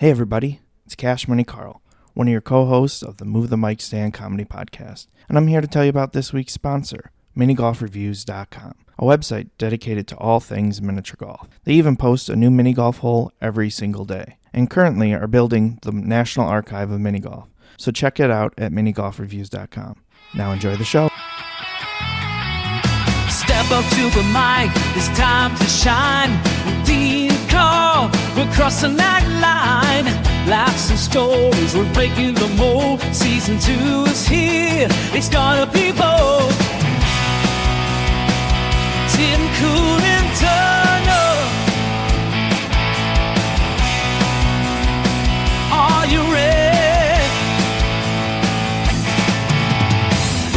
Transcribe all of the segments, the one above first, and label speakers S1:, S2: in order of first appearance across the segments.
S1: Hey everybody, it's Money Karl, one of your co-hosts of the Move the Mic Stand comedy podcast, and I'm here to tell you about this week's sponsor, minigolfreviews.com, a website dedicated to all things miniature golf. They even post a new mini golf hole every single day, and currently are building the National Archive of Mini Golf, so check it out at minigolfreviews.com. Now enjoy the show.
S2: Step up to the mic, it's time to shine. Dean Karl, we're crossing that line. Laughs and stories, we're breaking the mold. Season 2 is here, it's gonna be bold. Tim, cool and turn up. Are you ready?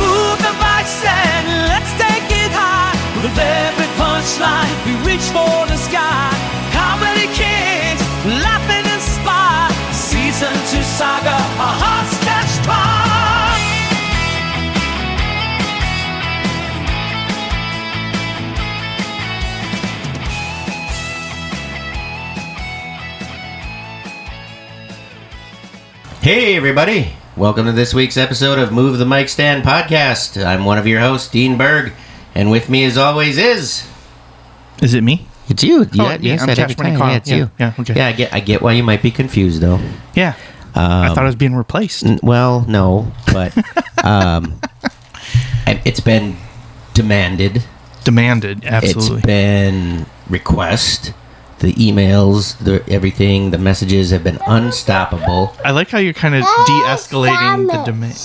S2: Move the mic stand, let's take it high. With every punchline, we reach for the sky. Comedy kings, laugh and inspire. Season 2 saga, a hostage spot.
S3: Hey everybody, welcome to this week's episode of Move the Mic Stand podcast. I'm one of your hosts, Dean Berg, and with me as always is...
S1: Is it me?
S3: It's you.
S1: Yeah,
S3: you
S1: I'm
S3: said every time.
S1: Karl.
S3: Yeah, it's you.
S1: Yeah, okay.
S3: Yeah, I get why you might be confused though.
S1: Yeah, I thought I was being replaced.
S3: Well, no, but it's been demanded.
S1: Absolutely.
S3: It's been request. The emails, everything, the messages have been unstoppable.
S1: I like how you're kind of de-escalating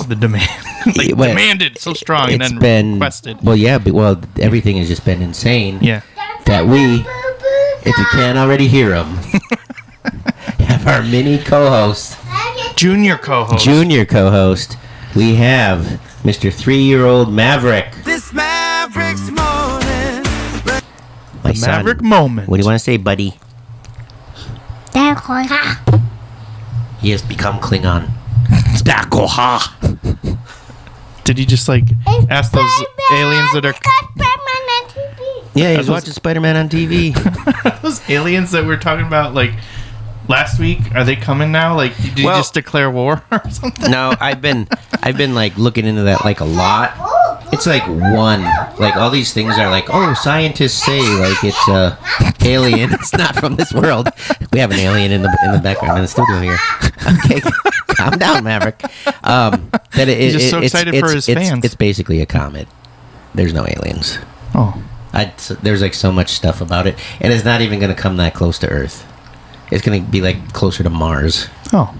S1: the demand. Like,
S3: Well,
S1: demanded so strong and
S3: It's
S1: then
S3: been
S1: requested.
S3: Well, yeah, everything has just been insane.
S1: Yeah.
S3: That we, if you can't already hear them, have our mini co-host,
S1: Junior co-host.
S3: We have Mr. 3-year-old Maverick.
S2: This Maverick's morning.
S3: My
S1: The
S3: son.
S1: Maverick Moment.
S3: What do you want to say, buddy? He has become Klingon.
S1: Did he just ask those aliens that are
S3: Yeah, he's watching Spider-Man on TV.
S1: those aliens that we were talking about last week? Are they coming now? Did you just declare war or something?
S3: No, I've been looking into that a lot. It's one. All these things are scientists say it's a alien. It's not from this world. We have an alien in the background in the studio here. Okay, calm down, Maverick.
S1: He's just so excited for his fans.
S3: It's basically a comet. There's no aliens.
S1: Oh.
S3: There's so much stuff about it, and it's not even going to come that close to Earth. It's going to be closer to Mars.
S1: Oh.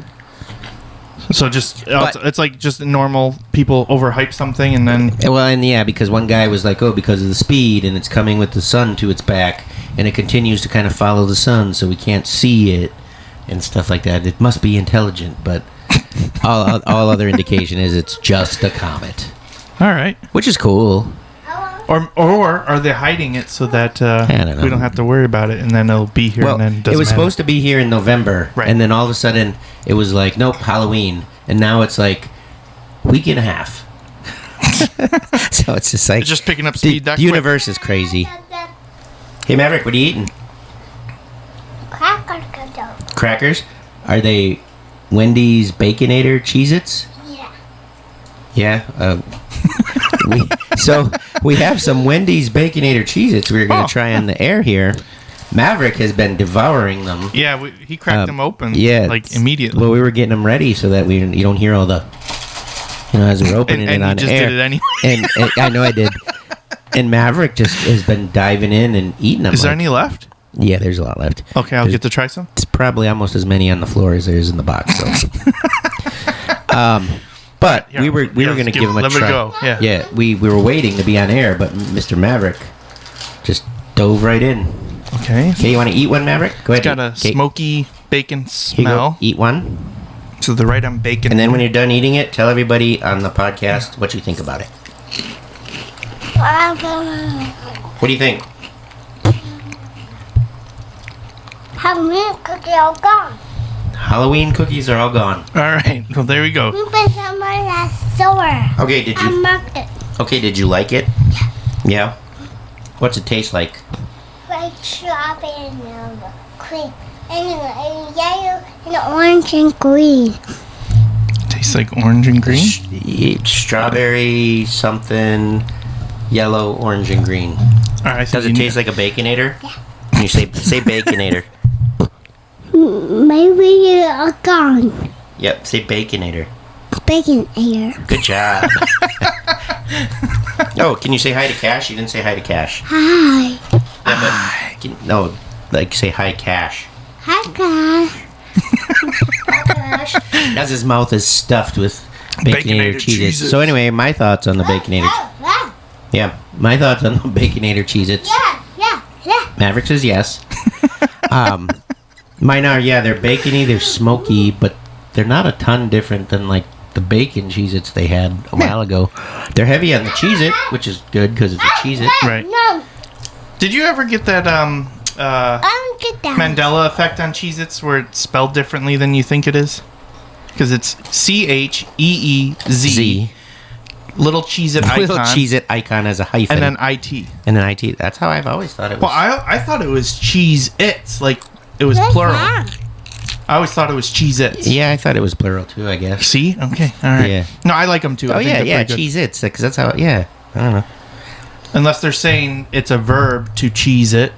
S1: So it's just normal people overhype something and then...
S3: Well, and yeah, because one guy was because of the speed, and it's coming with the sun to its back, and it continues to kind of follow the sun, so we can't see it, and stuff like that. It must be intelligent, but all other indication is it's just a comet.
S1: All right.
S3: Which is cool.
S1: Or are they hiding it so that
S3: I don't know.
S1: we don't have to worry about it, and then it'll be here, and then it doesn't matter.
S3: Supposed to be here in November,
S1: right.
S3: And then all of a sudden it was nope, Halloween, and now it's week and a half. So it's just
S1: It's just picking up speed.
S3: The universe is crazy. Hey Maverick, what are you eating? Crackers? Are they Wendy's Baconator Cheez-Its? Yeah. We have some Wendy's Baconator Cheez-Its we're going to try on the air here. Maverick has been devouring them.
S1: Yeah, he cracked them open.
S3: Yeah,
S1: immediately.
S3: Well, we were getting them ready so that you don't hear all the, as we're opening it on
S1: you just
S3: air.
S1: did it anyway.
S3: and I know I did. And Maverick just has been diving in and eating them.
S1: Is there any left?
S3: Yeah, there's a lot left.
S1: Okay, I'll get to try some.
S3: It's probably almost as many on the floor as there is in the box. So. But we were going to give him a try.
S1: Let it go.
S3: Yeah, we were waiting to be on air, but Mr. Maverick just dove right in.
S1: Okay.
S3: Okay, you want to eat one, Maverick? Go ahead.
S1: It's got a smoky bacon smell.
S3: Eat one.
S1: So they're right on bacon.
S3: And then when you're done eating it, tell everybody on the podcast what you think about it. What do you think?
S4: Halloween cookies are gone.
S3: Halloween cookies are all gone.
S1: All right. Well, there we go.
S3: Okay, did you?
S4: I marked it.
S3: Okay, did you like it? Yeah. What's it taste like?
S4: Like strawberry and cream. And yellow And orange and green.
S1: Tastes like orange and green?
S3: Strawberry, something, yellow, orange, and green.
S1: All right,
S3: Does it taste like a Baconator? Yeah. Can you say Baconator?
S4: Maybe you are gone.
S3: Yep, say Baconator.
S4: Bacon air.
S3: Good job. Oh, can you say hi to Cash? You didn't say hi to Cash.
S4: Hi.
S3: Yeah, no, like say hi, Cash.
S4: Hi, guys.
S3: Because his mouth is stuffed with Baconator Cheez-Its.
S1: Cheez-Its.
S3: So anyway, my thoughts on the Baconator. Yeah, my thoughts on the Baconator Cheez-Its.
S4: Yeah.
S3: Maverick says yes. Mine are, they're bacony, they're smoky, but they're not a ton different than like the bacon Cheez-Its they had a while ago. They're heavy on the Cheez-It, which is good because it's a Cheez-It.
S1: Right.
S4: No,
S1: Did you ever get that
S4: I don't get that.
S1: Mandela effect on Cheez-Its where it's spelled differently than you think it is? Because it's Cheez,
S3: Z.
S1: little Cheez-It icon,
S3: Little Cheez-It icon as a hyphen.
S1: and then IT.
S3: And then IT. That's how I've always thought it was.
S1: Well, I thought it was Cheez-Its, like it was plural. I always thought it was Cheez-Its.
S3: Yeah, I thought it was plural too, I guess.
S1: See? Okay. All right.
S3: Yeah.
S1: No, I like them too.
S3: Oh,
S1: I think they're pretty good.
S3: Cheez-Its. Because that's how, I don't know.
S1: Unless they're saying it's a verb to cheese it.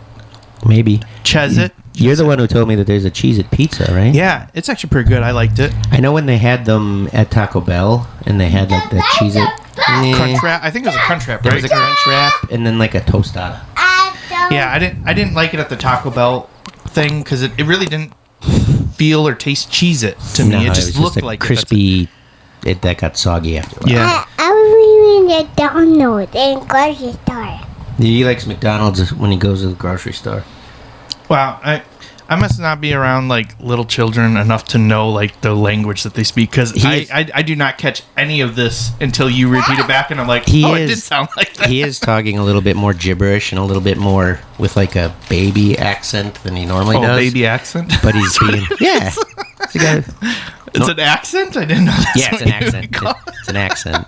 S3: Maybe.
S1: Cheez-It.
S3: You're the one who told me that there's a Cheez-It pizza, right?
S1: Yeah, it's actually pretty good. I liked it.
S3: I know when they had them at Taco Bell, and they had like the Cheez-It.
S1: Crunch wrap. I think it was a crunch wrap,
S3: There
S1: right?
S3: was a crunch wrap, and then like a tostada.
S1: Yeah, I didn't like it at the Taco Bell thing because it really didn't feel or taste Cheez-It to me.
S3: No,
S1: It just
S3: was
S1: looked
S3: a
S1: like
S3: crispy. That got soggy after a while.
S1: Yeah.
S4: I'm leaving McDonald's in grocery store.
S3: He likes McDonald's when he goes to the grocery store.
S1: Wow, I must not be around like little children enough to know like the language that they speak because I do not catch any of this until you repeat it back and I'm like, it did sound like that.
S3: He is talking a little bit more gibberish and a little bit more with like a baby accent than he normally does.
S1: Baby accent?
S3: But he's being
S1: It's an accent? I didn't know that.
S3: Yeah, it's an accent. It's an accent.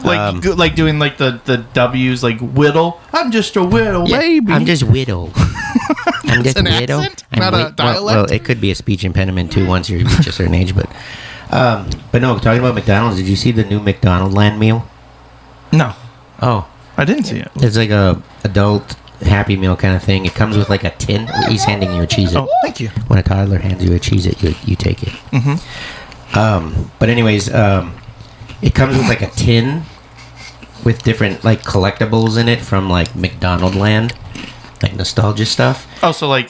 S1: Like doing like the W's like whittle. I'm just a whittle baby.
S3: I'm just widow. I'm just
S1: an
S3: widow.
S1: accent, not a dialect.
S3: Well, it could be a speech impediment too once you reach a certain age. But no, talking about McDonald's, did you see the new McDonald Land meal?
S1: No,
S3: Oh,
S1: I didn't see it.
S3: it's like a adult Happy Meal kind of thing. It comes with like a tin. He's handing you a Cheez-It.
S1: Oh, thank you.
S3: When a toddler hands you a Cheez-It, you take it.
S1: Mm-hmm.
S3: But anyways, it comes with like a tin with different like collectibles in it from like McDonald Land, like nostalgia stuff.
S1: Oh, so like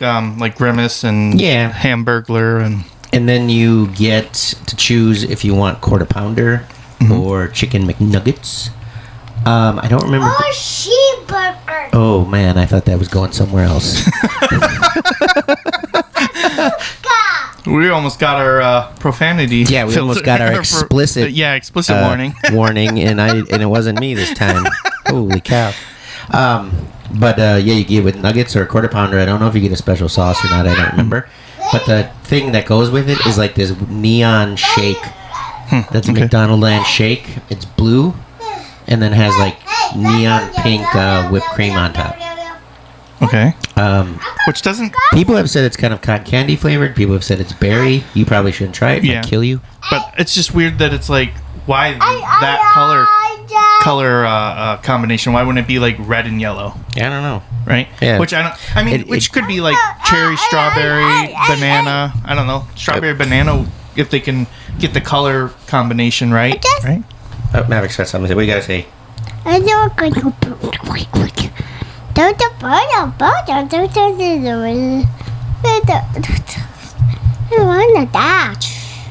S1: Grimace and
S3: Yeah.
S1: Hamburglar
S3: And then you get to choose if you want quarter pounder or chicken McNuggets. I don't remember.
S4: Or cheeseburger.
S3: Oh man, I thought that was going somewhere else.
S1: we almost got our profanity.
S3: Yeah, we almost got our explicit.
S1: explicit warning.
S3: warning, and it wasn't me this time. Holy cow! But you get with nuggets or a quarter pounder. I don't know if you get a special sauce or not. I don't remember. But the thing that goes with it is like this neon shake. That's a McDonald Land shake. It's blue, and then has like neon pink whipped cream on top.
S1: Okay. Which doesn't.
S3: People have said it's kind of cotton candy flavored. People have said it's berry. You probably shouldn't try it. It might kill you.
S1: But it's just weird that it's like why that color combination. Why wouldn't it be like red and yellow?
S3: Yeah, I don't know.
S1: Right?
S3: Yeah.
S1: Which which could be like cherry, strawberry, banana. I don't know. Strawberry, banana. If they can get the color combination right. Right?
S3: Maverick's got something to say. What do you got to say?
S4: I don't go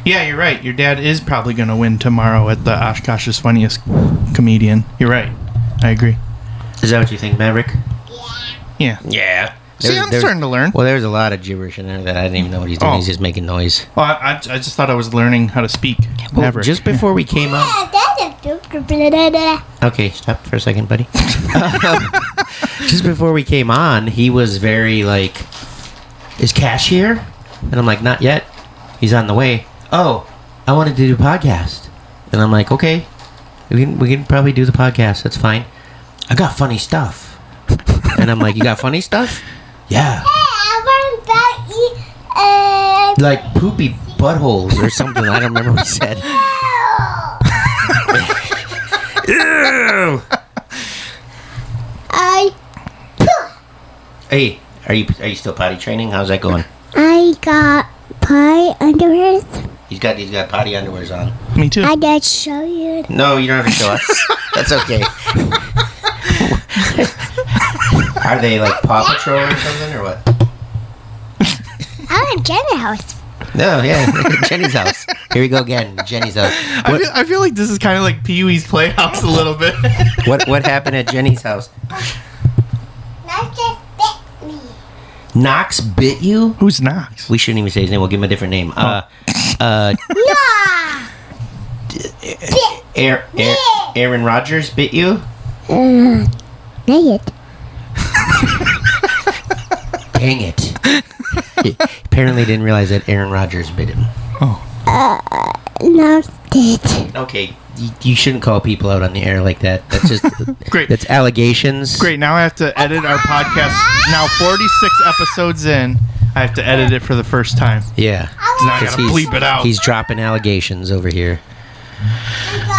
S1: Yeah, you're right. Your dad is probably going to win tomorrow at the Oshkosh's Funniest Comedian. You're right. I agree.
S3: Is that what you think, Maverick?
S1: Yeah.
S3: Yeah.
S1: See, I'm starting to learn.
S3: Well, there's a lot of gibberish in there that I didn't even know what he's doing.
S1: Oh.
S3: He's just making noise.
S1: Well, I just thought I was learning how to speak.
S3: Well,
S1: Maverick.
S3: just before we came on. Okay, stop for a second, buddy. Just before we came on, he was very like, "Is Cash here?" And I'm like, "Not yet. He's on the way." "Oh, I wanted to do a podcast." And I'm like, "Okay, we can probably do the podcast. That's fine. I got funny stuff." And I'm like, "You got funny stuff?" "Yeah." Like poopy buttholes or something. I don't remember what he said. Ew. Hey, are you still potty training? How's that going?
S4: I got pie underwear.
S3: He's got potty underwears on.
S1: Me too.
S4: I gotta show you.
S3: No, you don't have to show us. That's okay. Are they like Paw Patrol or something or what?
S4: I'm in Jenni's house.
S3: No, yeah, Jenny's house. Here we go again, Jenny's house.
S1: I feel like this is kind of like Pee-wee's Playhouse a little bit.
S3: What happened at Jenny's house?
S4: Knox just bit me.
S3: Knox bit you?
S1: Who's Knox?
S3: We shouldn't even say his name. We'll give him a different name. Aaron Rodgers bit you?
S4: Dang it.
S3: Dang it. He apparently didn't realize that Aaron Rodgers bit him.
S4: Knox did.
S3: Okay, you shouldn't call people out on the air like that. That's just
S1: Great.
S3: That's allegations.
S1: Great. Now I have to edit our podcast. Now 46 episodes in, I have to edit it for the first time.
S3: Yeah.
S1: Now I gotta bleep it out.
S3: He's dropping allegations over here.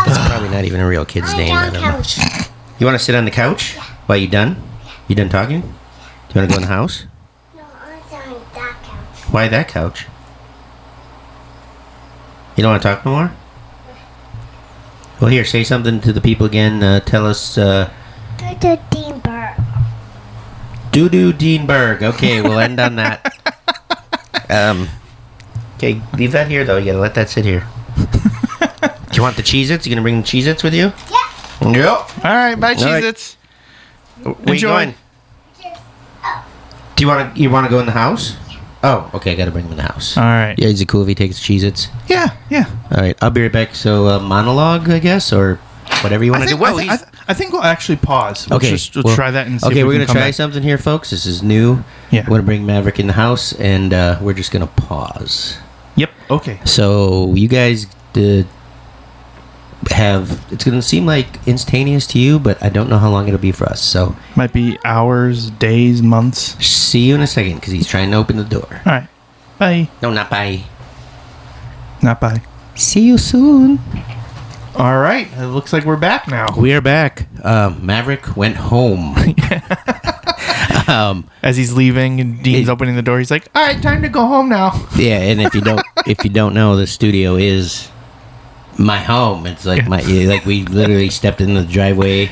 S3: That's probably not even a real kid's name. I don't know. You want to sit on the couch? Why, you done? You done talking? Do you want to go in the house?
S4: No, I'm on that couch.
S3: Why that couch? You don't want to talk no more? Well, here, say something to the people again. Tell us,
S4: Doo-doo Dean Berg.
S3: Doo-doo Dean Berg. Okay, we'll end on that. Okay, leave that here, though. You gotta let that sit here. Do you want the Cheez-Its? You gonna bring the Cheez-Its with you?
S4: Yeah.
S3: Yep.
S1: All right. Bye,
S3: All right.
S1: Cheez-Its.
S3: Where you
S1: Enjoy.
S3: going? Do you want to go in the house? Oh, okay. I gotta bring him in the house.
S1: All right.
S3: Yeah, is it cool if he takes Cheez-Its?
S1: Yeah.
S3: All right, I'll be right back. So, monologue, I guess, or whatever you want to do. Well,
S1: I think we'll actually pause. We'll we'll try that and see
S3: okay,
S1: if
S3: we're
S1: we
S3: gonna
S1: can come
S3: try
S1: back.
S3: something here, folks. This is new.
S1: Yeah.
S3: We're gonna bring Maverick in the house, and we're just gonna pause.
S1: Yep. Okay.
S3: So you guys have. It's gonna seem like instantaneous to you, but I don't know how long it'll be for us. So
S1: Might be hours, days, months.
S3: see you in a second, because he's trying to open the door.
S1: All right. Bye.
S3: No, not bye.
S1: Not bye.
S3: See you soon.
S1: All right. It looks like we're back now.
S3: We are back. Maverick went home.
S1: As he's leaving and Dean's opening the door, he's like, "All right, time to go home now."
S3: Yeah, and if you don't know, the studio is my home. It's like we literally stepped in the driveway,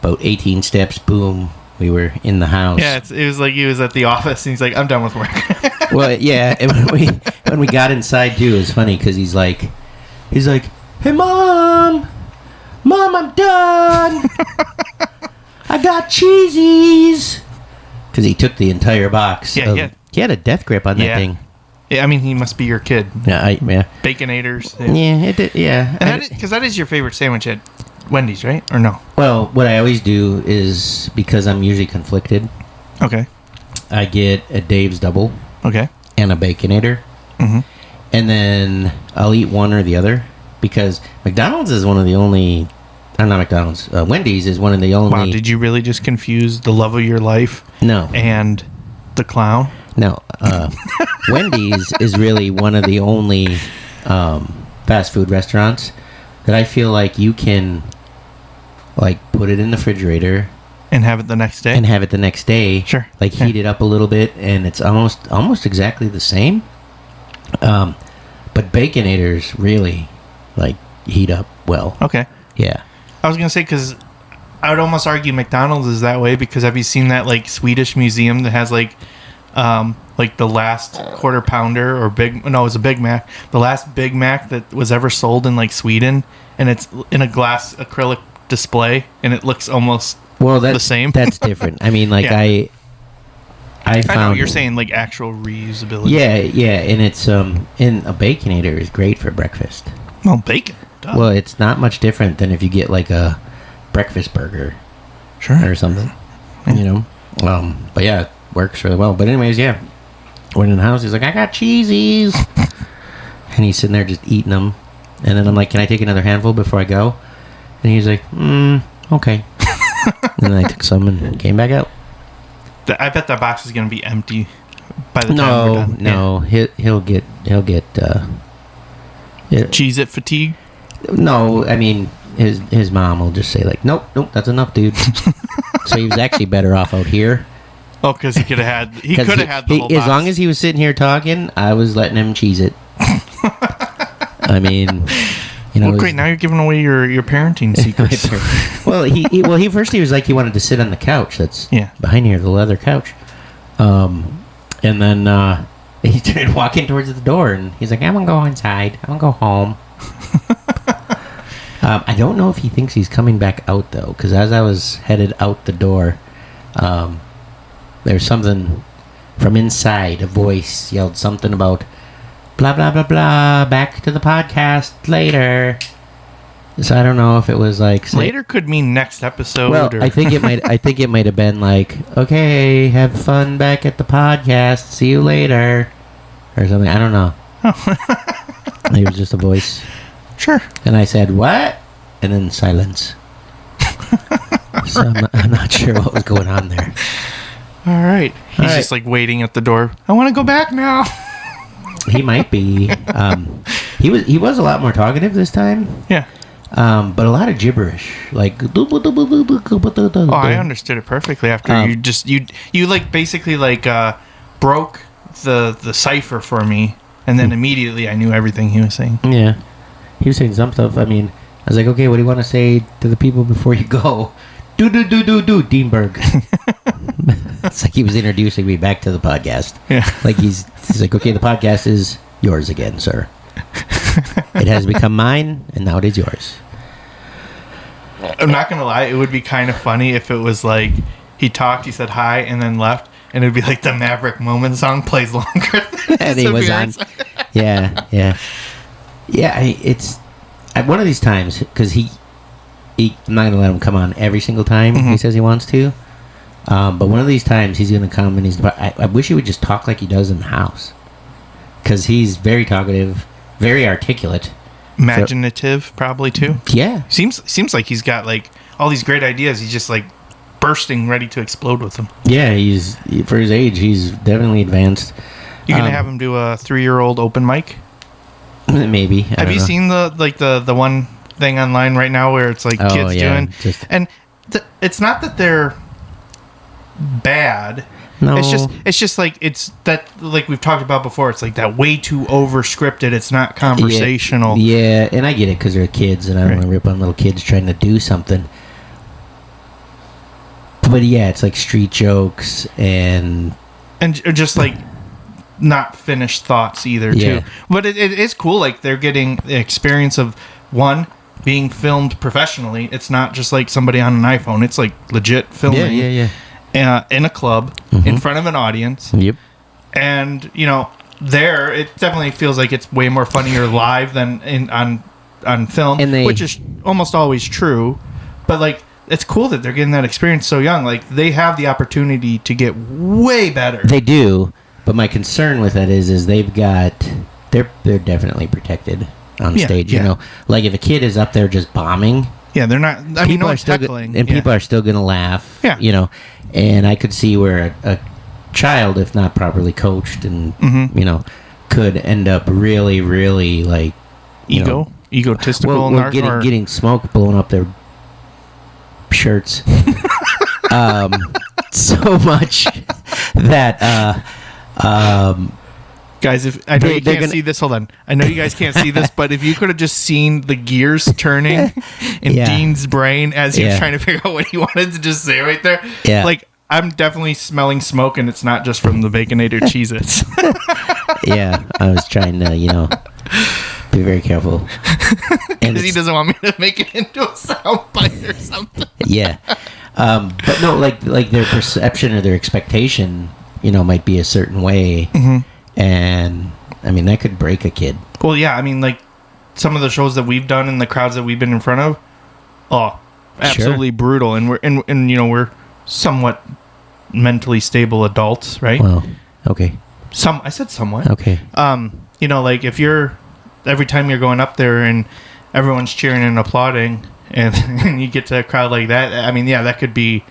S3: about 18 steps, boom, we were in the house.
S1: Yeah, it was like he was at the office and he's like, "I'm done with work."
S3: Well, yeah, and when we got inside too, it was funny because he's like, "Hey, mom, I'm done. I got Cheez-Its." Because he took the entire box.
S1: Yeah.
S3: He had a death grip on that thing.
S1: Yeah, I mean, he must be your kid.
S3: Yeah,
S1: Baconators.
S3: Yeah, it did. Yeah,
S1: Because that is your favorite sandwich at Wendy's, right? Or no?
S3: Well, what I always do is, because I'm usually conflicted,
S1: Okay.
S3: I get a Dave's Double
S1: Okay.
S3: and a Baconator.
S1: Mm-hmm.
S3: And then I'll eat one or the other. Because McDonald's is one of the only... not McDonald's. Wendy's is one of the only...
S1: Wow, did you really just confuse the love of your life
S3: No.
S1: and the clown?
S3: No. Wendy's is really one of the only fast food restaurants that I feel like you can like put it in the refrigerator
S1: And have it the next day?
S3: and have it the next day.
S1: Sure.
S3: Like heat it up a little bit, and it's almost exactly the same. But Baconators really like heat up well.
S1: Okay.
S3: Yeah.
S1: I was going to say, because I would almost argue McDonald's is that way, because have you seen that like Swedish museum that has like the last quarter pounder or it's a Big Mac, the last Big Mac that was ever sold in like Sweden, and it's in a glass acrylic display, and it looks almost the same.
S3: That's different. I mean, like
S1: Yeah.
S3: I found...
S1: I know you're saying like actual reusability.
S3: Yeah, and it's in a Baconator is great for breakfast.
S1: Well, bacon. Duh.
S3: Well, it's not much different than if you get like a breakfast burger
S1: Sure.
S3: or something, you know. But yeah, it works really well. But anyways, yeah, went in the house. He's like, "I got Cheez-Its," and he's sitting there just eating them. And then I'm like, "Can I take another handful before I go?" And he's like, "Okay." And then I took some and came back out.
S1: I bet that box is going to be empty by the time we're done.
S3: No, he'll get
S1: Cheez-It fatigue.
S3: No, I mean his mom will just say like, nope, that's enough, dude. So he was actually better off out here.
S1: Oh, because he could have had the whole box.
S3: As long as he was sitting here talking, I was letting him cheese it. I mean,
S1: well, great. Now you're giving away your parenting secrets.
S3: Well, he first was like he wanted to sit on the couch that's behind here, the leather couch. And then he started walking towards the door, and he's like, I'm gonna go inside. I'm gonna go home. I don't know if he thinks he's coming back out though, because as I was headed out the door, there's something from inside. A voice yelled something about blah blah blah blah. Back to the podcast later. So I don't know if it was like
S1: later could mean next episode.
S3: Well, I think it might. I think it might have been like, okay, have fun back at the podcast. See you later, or something. I don't know. It was just a voice.
S1: Sure.
S3: And I said, what? And then silence. So I'm not sure what was going on there.
S1: All right. He's just like waiting at the door. I want to go back now.
S3: He might be. He was a lot more talkative this time.
S1: Yeah.
S3: But a lot of gibberish. Like.
S1: Oh, I understood it perfectly after you like basically like broke the cipher for me, and then immediately I knew everything he was saying.
S3: Yeah. He was saying some stuff. I mean, I was like, okay, what do you want to say to the people before you go? Dean Berg. It's like he was introducing me back to the podcast.
S1: Yeah.
S3: Like he's like, okay, the podcast is yours again, sir. It has become mine, and now it is yours.
S1: I'm not going to lie. It would be kind of funny if it was like he talked, he said hi, and then left, and it would be like the Maverick Moment song plays longer.
S3: And he was on. Yeah. It's one of these times, because I'm not going to let him come on every single time he says he wants to. But one of these times he's going to come and I wish he would just talk like he does in the house. Because he's very talkative, very articulate.
S1: Imaginative, probably, too.
S3: Yeah.
S1: Seems like he's got, like, all these great ideas. He's just, like, bursting, ready to explode with them.
S3: Yeah, for his age, he's definitely advanced.
S1: You going to have him do a 3-year-old open mic?
S3: Maybe.
S1: Have you seen the one thing online right now where it's like kids doing, and it's not that they're bad.
S3: No,
S1: it's just like it's that, like we've talked about before. It's like that way too over scripted. It's not conversational.
S3: Yeah, and I get it because they're kids, and I don't want to rip on little kids trying to do something. But yeah, it's like street jokes and
S1: just like not finished thoughts either too. But it is cool. Like they're getting the experience of one being filmed professionally. It's not just like somebody on an iPhone. It's like legit filming. In a club in front of an audience.
S3: Yep.
S1: And there it definitely feels like it's way more funnier live than on film, which is almost always true. But like it's cool that they're getting that experience so young. Like they have the opportunity to get way better.
S3: They do. But my concern with that is they've got they're definitely protected on stage. Like if a kid is up there just bombing.
S1: Yeah, they're not. I mean, no one's
S3: heckling, and people are still going to laugh.
S1: Yeah,
S3: and I could see where a child, if not properly coached, and could end up really, really like
S1: egotistical,
S3: getting smoke blowing up their shirts so much that.
S1: Guys, if I know you can't see this, hold on. I know you guys can't see this, but if you could have just seen the gears turning in Dean's brain as he was trying to figure out what he wanted to just say right there.
S3: Yeah.
S1: Like, I'm definitely smelling smoke, and it's not just from the Baconator Cheez-Its.
S3: Yeah, I was trying to, be very careful.
S1: Because he doesn't want me to make it into a sound bite or something.
S3: Yeah. But no, like their perception or their expectation, might be a certain way. Mm-hmm. And I mean that could break a kid.
S1: Well, yeah, I mean like some of the shows that we've done and the crowds that we've been in front of, absolutely brutal. And we're somewhat mentally stable adults, right?
S3: Well, okay.
S1: I said somewhat.
S3: Okay.
S1: Like if you're every time you're going up there and everyone's cheering and applauding, and you get to a crowd like that, I mean, that could be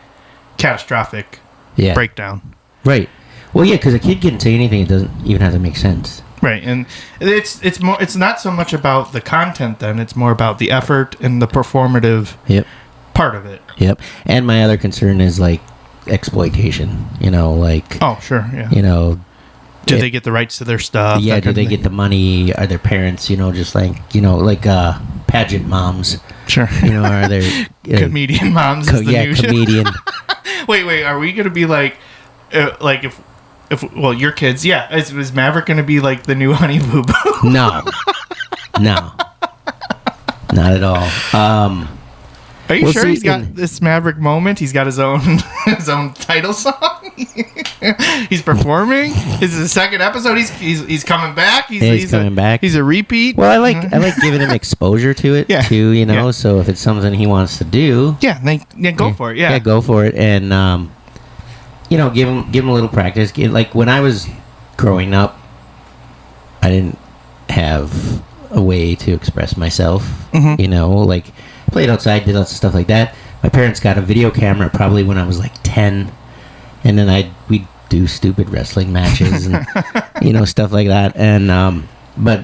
S1: catastrophic breakdown.
S3: Right. Well, yeah, because a kid can say anything; it doesn't even have to make sense.
S1: Right, and it's not so much about the content. Then it's more about the effort and the performative
S3: Yep.
S1: part of it.
S3: Yep. And my other concern is like exploitation.
S1: Oh, sure, yeah. Do they get the rights to their stuff?
S3: Yeah,
S1: that
S3: do
S1: kind
S3: they
S1: of
S3: get
S1: thing?
S3: the money? Are their parents, just like pageant moms?
S1: Sure.
S3: Are they
S1: Comedian moms is the new
S3: comedian.
S1: Wait, are we gonna be like if your kids, yeah, is Maverick gonna be like the new Honey Boo Boo?
S3: No, not at all.
S1: Are you
S3: We'll
S1: sure
S3: see
S1: he's got this Maverick Moment? He's got his own title song. He's performing. This is the second episode. He's coming back. He's
S3: coming back.
S1: He's a repeat.
S3: Well, I like giving him exposure to it
S1: Yeah.
S3: too.
S1: Yeah.
S3: So if it's something he wants to do,
S1: Go for it. Yeah.
S3: go for it, and give him a little practice. Like when I was growing up, I didn't have a way to express myself.
S1: Mm-hmm.
S3: Like played outside, did lots of stuff like that. My parents got a video camera probably when I was like 10, and then we'd do stupid wrestling matches and stuff like that. And but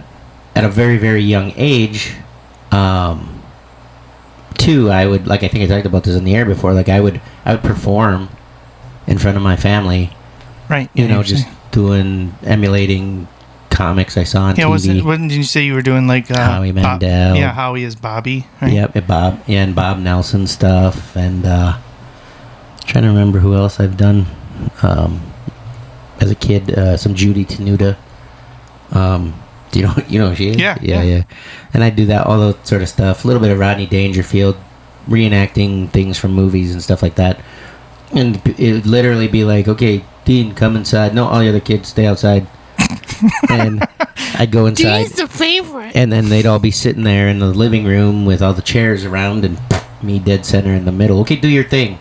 S3: at a very, very young age, too, I would, like, I think I talked about this in the air before, like I would perform in front of my family,
S1: Right.
S3: just emulating comics I saw on TV.
S1: Wasn't you say you were doing like
S3: Howie Mandel?
S1: Howie is Bobby. Right?
S3: Yep, and Bob Nelson stuff, and trying to remember who else I've done as a kid. Some Judy Tenuta. Do you know who she is? Yeah. And I do all that sort of stuff. A little bit of Rodney Dangerfield, reenacting things from movies and stuff like that. And it would literally be like, okay, Dean, come inside. No, all the other kids stay outside. And I'd go inside.
S4: Dean's the favorite.
S3: And then they'd all be sitting there in the living room with all the chairs around and me dead center in the middle. Okay, do your thing.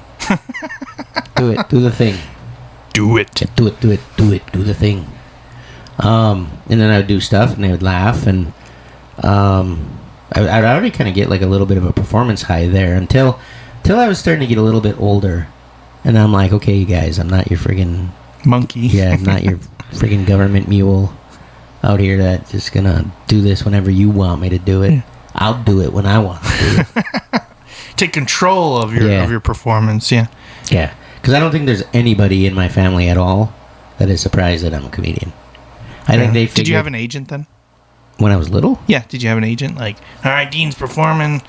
S3: Do it. Do the thing.
S1: Do it.
S3: Do the thing. And then I would do stuff and they would laugh. And I'd already kind of get like a little bit of a performance high there until I was starting to get a little bit older. And I'm like, okay, you guys, I'm not your friggin'
S1: monkey.
S3: Yeah, I'm not your friggin' government mule out here that's just gonna do this whenever you want me to do it. I'll do it when I want to do it.
S1: Take control of your performance. Yeah.
S3: Yeah, because I don't think there's anybody in my family at all that is surprised that I'm a comedian. I think they figured.
S1: Did you have an agent then?
S3: When I was little?
S1: Yeah. Did you have an agent? Like, all right, Dean's performing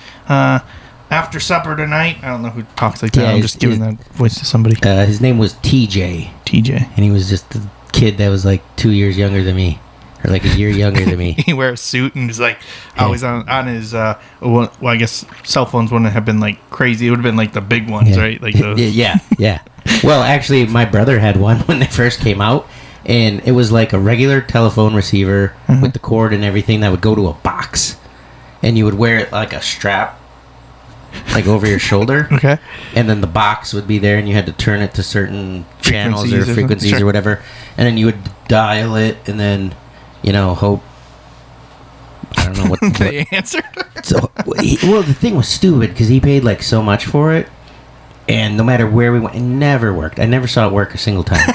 S1: after supper tonight. I don't know who talks like that.
S3: Yeah,
S1: I'm just giving that voice to somebody.
S3: His name was TJ.
S1: TJ.
S3: And he was just a kid that was like 2 years younger than me. Or like a year younger than me.
S1: He wears a suit and is like always on his well, I guess cell phones wouldn't have been like crazy. It would have been like the big ones, right? Like those.
S3: Yeah. Well, actually, my brother had one when they first came out, and it was like a regular telephone receiver with the cord and everything that would go to a box, and you would wear it like a strap, like over your shoulder. Okay. And then the box would be there, and you had to turn it to certain channels or frequencies or whatever, and then you would dial it, and then hope. I don't know what
S1: they answered.
S3: So, the thing was stupid because he paid like so much for it, and no matter where we went, it never worked. I never saw it work a single time.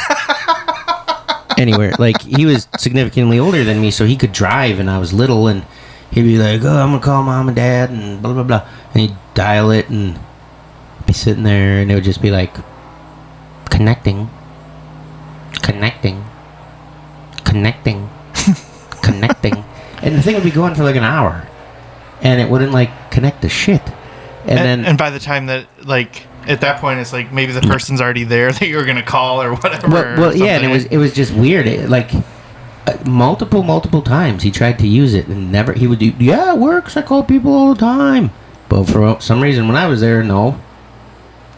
S3: Anywhere, like he was significantly older than me, so he could drive, and I was little, and he'd be like, "Oh, I'm gonna call mom and dad," and blah blah blah, and he'd dial it, and be sitting there, and it would just be like, connecting. And the thing would be going for like an hour, and it wouldn't like connect to shit. And
S1: by the time that like at that point it's like maybe the person's already there that you were gonna call or whatever.
S3: Well, yeah, and it was just weird. Multiple times he tried to use it and never. He would do, yeah, it works. I call people all the time, but for some reason when I was there, no.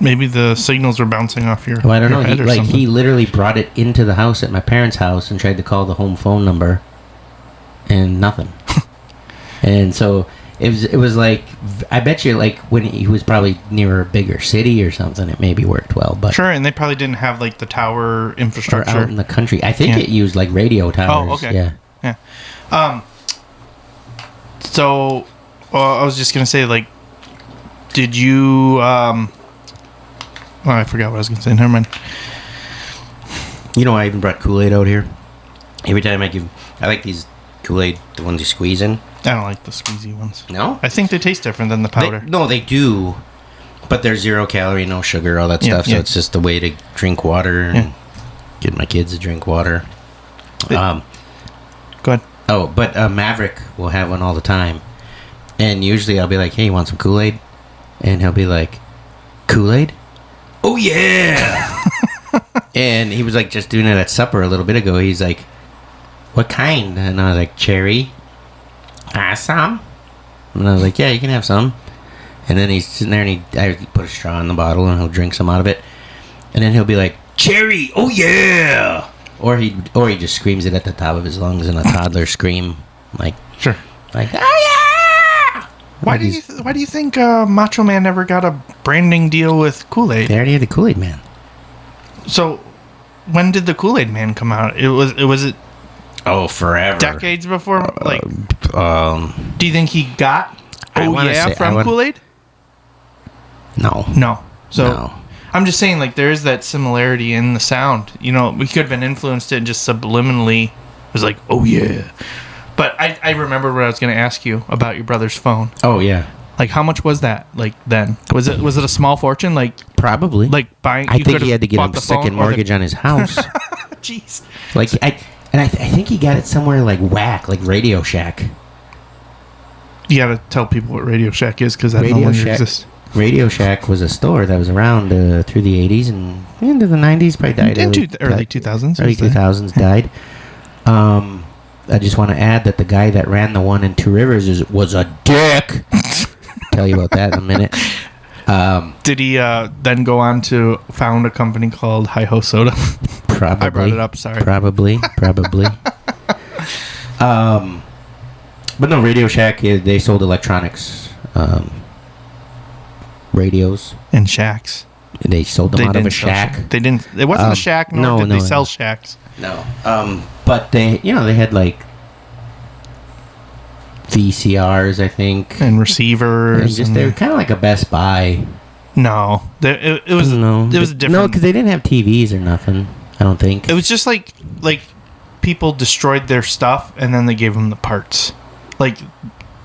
S1: Maybe the signals were bouncing off your.
S3: Well, I don't know.
S1: Head
S3: He literally brought it into the house at my parents' house and tried to call the home phone number, and nothing. And so it was like, I bet you like when he was probably near a bigger city or something, it maybe worked well. But
S1: sure, and they probably didn't have like the tower infrastructure
S3: out in the country. I think it used like radio towers.
S1: Oh, okay. Yeah. So, I was just gonna say, like, did you? I forgot what I was gonna say. Never mind.
S3: You know, I even brought Kool-Aid out here. Every time I like these Kool-Aid, the ones you squeeze in.
S1: I don't like the squeezy ones.
S3: No?
S1: I think they taste different than the powder.
S3: They do. But they're 0 calorie, no sugar, all that stuff. So it's just a way to drink water and get my kids to drink water.
S1: Go ahead.
S3: Oh, but Maverick will have one all the time. And usually I'll be like, hey, you want some Kool-Aid? And he'll be like, Kool-Aid? Oh, yeah! And he was like just doing it at supper a little bit ago. He's like, what kind? And I was like, cherry. Some? And I was like, yeah, you can have some. And then he's sitting there and I put a straw in the bottle and he'll drink some out of it. And then he'll be like, cherry, oh yeah! Or he just screams it at the top of his lungs in a toddler scream. Like,
S1: Sure.
S3: Like, oh yeah!
S1: Why do you think Macho Man never got a branding deal with Kool-Aid?
S3: They already had the Kool-Aid Man.
S1: So, when did the Kool-Aid Man come out? Was it
S3: Oh, forever.
S1: decades before? Like, do you think he got from Kool-Aid?
S3: No.
S1: So,
S3: No.
S1: I'm just saying, like, there is that similarity in the sound. You know, we could have been influenced and just subliminally was like, oh yeah. But I remember what I was going to ask you about your brother's phone.
S3: Oh yeah.
S1: Like, how much was that? Like, then was it a small fortune? Like,
S3: Probably.
S1: like buying.
S3: I think he had to get a second mortgage on his house.
S1: Jeez.
S3: Like I think he got it somewhere like Whack, like Radio Shack.
S1: You got to tell people what Radio Shack is because that no
S3: Radio
S1: longer
S3: Shack.
S1: exists.
S3: Radio Shack was a store that was around through the 80s and into the 90s. Probably died
S1: Early 2000s.
S3: Early 2000s died. I just want to add that the guy that ran the one in Two Rivers was a dick. Tell you about that in a minute.
S1: Did he then go on to found a company called Hi Ho Soda?
S3: Probably.
S1: I brought it up. Sorry.
S3: Probably. But no, Radio Shack. They sold electronics, radios.
S1: And shacks.
S3: They sold them out of a
S1: sell
S3: shack.
S1: They didn't. It wasn't a shack. Nor did they sell shacks.
S3: No. But they had like VCRs, I think,
S1: And receivers.
S3: they were kind of like a Best Buy.
S1: No, it was.
S3: No,
S1: It was a different.
S3: No, because they didn't have TVs or nothing. I don't think.
S1: It was just like people destroyed their stuff and then they gave them the parts. Like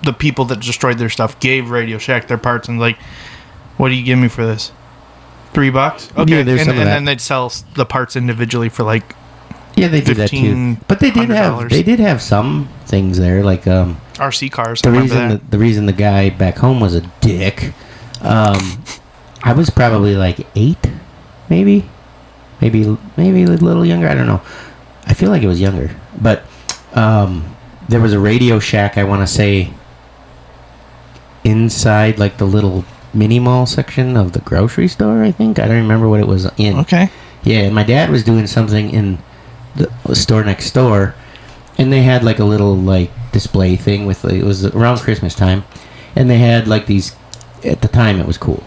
S1: the people that destroyed their stuff gave Radio Shack their parts and like, what do you give me for this? $3? Okay,
S3: Yeah, there's some of that.
S1: then they'd sell the parts individually for like.
S3: Yeah, they did that too. But they did have some things there, like
S1: RC cars.
S3: the reason the guy back home was a dick. I was probably like 8, maybe a little younger. I don't know. I feel like it was younger, but there was a Radio Shack. I want to say inside like the little mini mall section of the grocery store. I think I don't remember what it was in.
S1: Okay.
S3: Yeah, and my dad was doing something in the store next door, and they had like a little like display thing with it was around Christmas time, and they had like these. At the time, it was cool,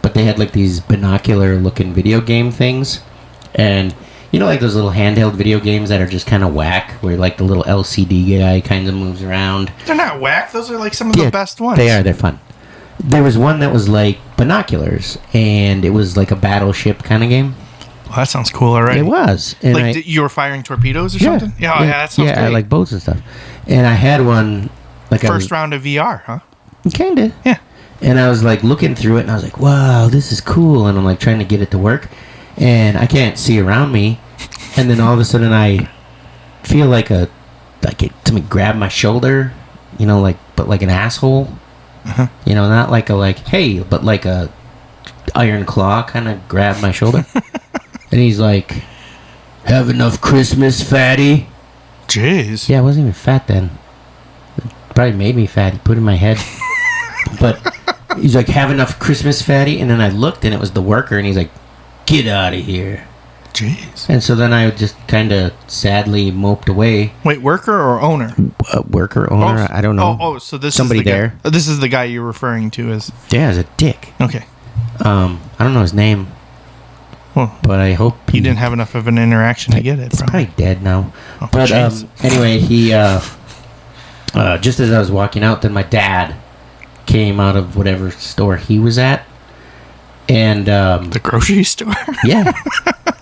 S3: but they had like these binocular looking video game things, and you know, like those little handheld video games that are just kind of whack, where like the little LCD guy kind of moves around.
S1: They're not whack. Those are like some of the best ones.
S3: They are. They're fun. There was one that was like binoculars, and it was like a battleship kind of game.
S1: Well, that sounds cool already.
S3: It was. And
S1: like you were firing torpedoes or something? Yeah, that sounds great.
S3: I like boats and stuff. And I had one like
S1: first round of VR, huh?
S3: Kinda.
S1: Yeah.
S3: And I was like looking through it, and I was like, "Wow, this is cool." And I'm like trying to get it to work, and I can't see around me. And then all of a sudden, I feel like somebody grabbed my shoulder, you know, but like an asshole, you know, not like hey, but like a iron claw kind of grabbed my shoulder. And he's like, "Have enough Christmas, fatty?"
S1: Jeez.
S3: Yeah, I wasn't even fat then. It probably made me fat. He put it in my head. But he's like, "Have enough Christmas, fatty?" And then I looked, and it was the worker, and he's like, "Get out of here."
S1: Jeez.
S3: And so then I just kind of sadly moped away.
S1: Wait, worker or owner?
S3: Worker, owner, I don't know.
S1: So this
S3: Somebody
S1: is the
S3: there.
S1: Guy, this is the guy you're referring to as.
S3: Yeah, he's a dick.
S1: Okay.
S3: I don't know his name.
S1: Well,
S3: but I hope
S1: you didn't have enough of an interaction to get it.
S3: It's probably dead now.
S1: Oh,
S3: but anyway, he just as I was walking out, then my dad came out of whatever store he was at, and
S1: the grocery store.
S3: Yeah,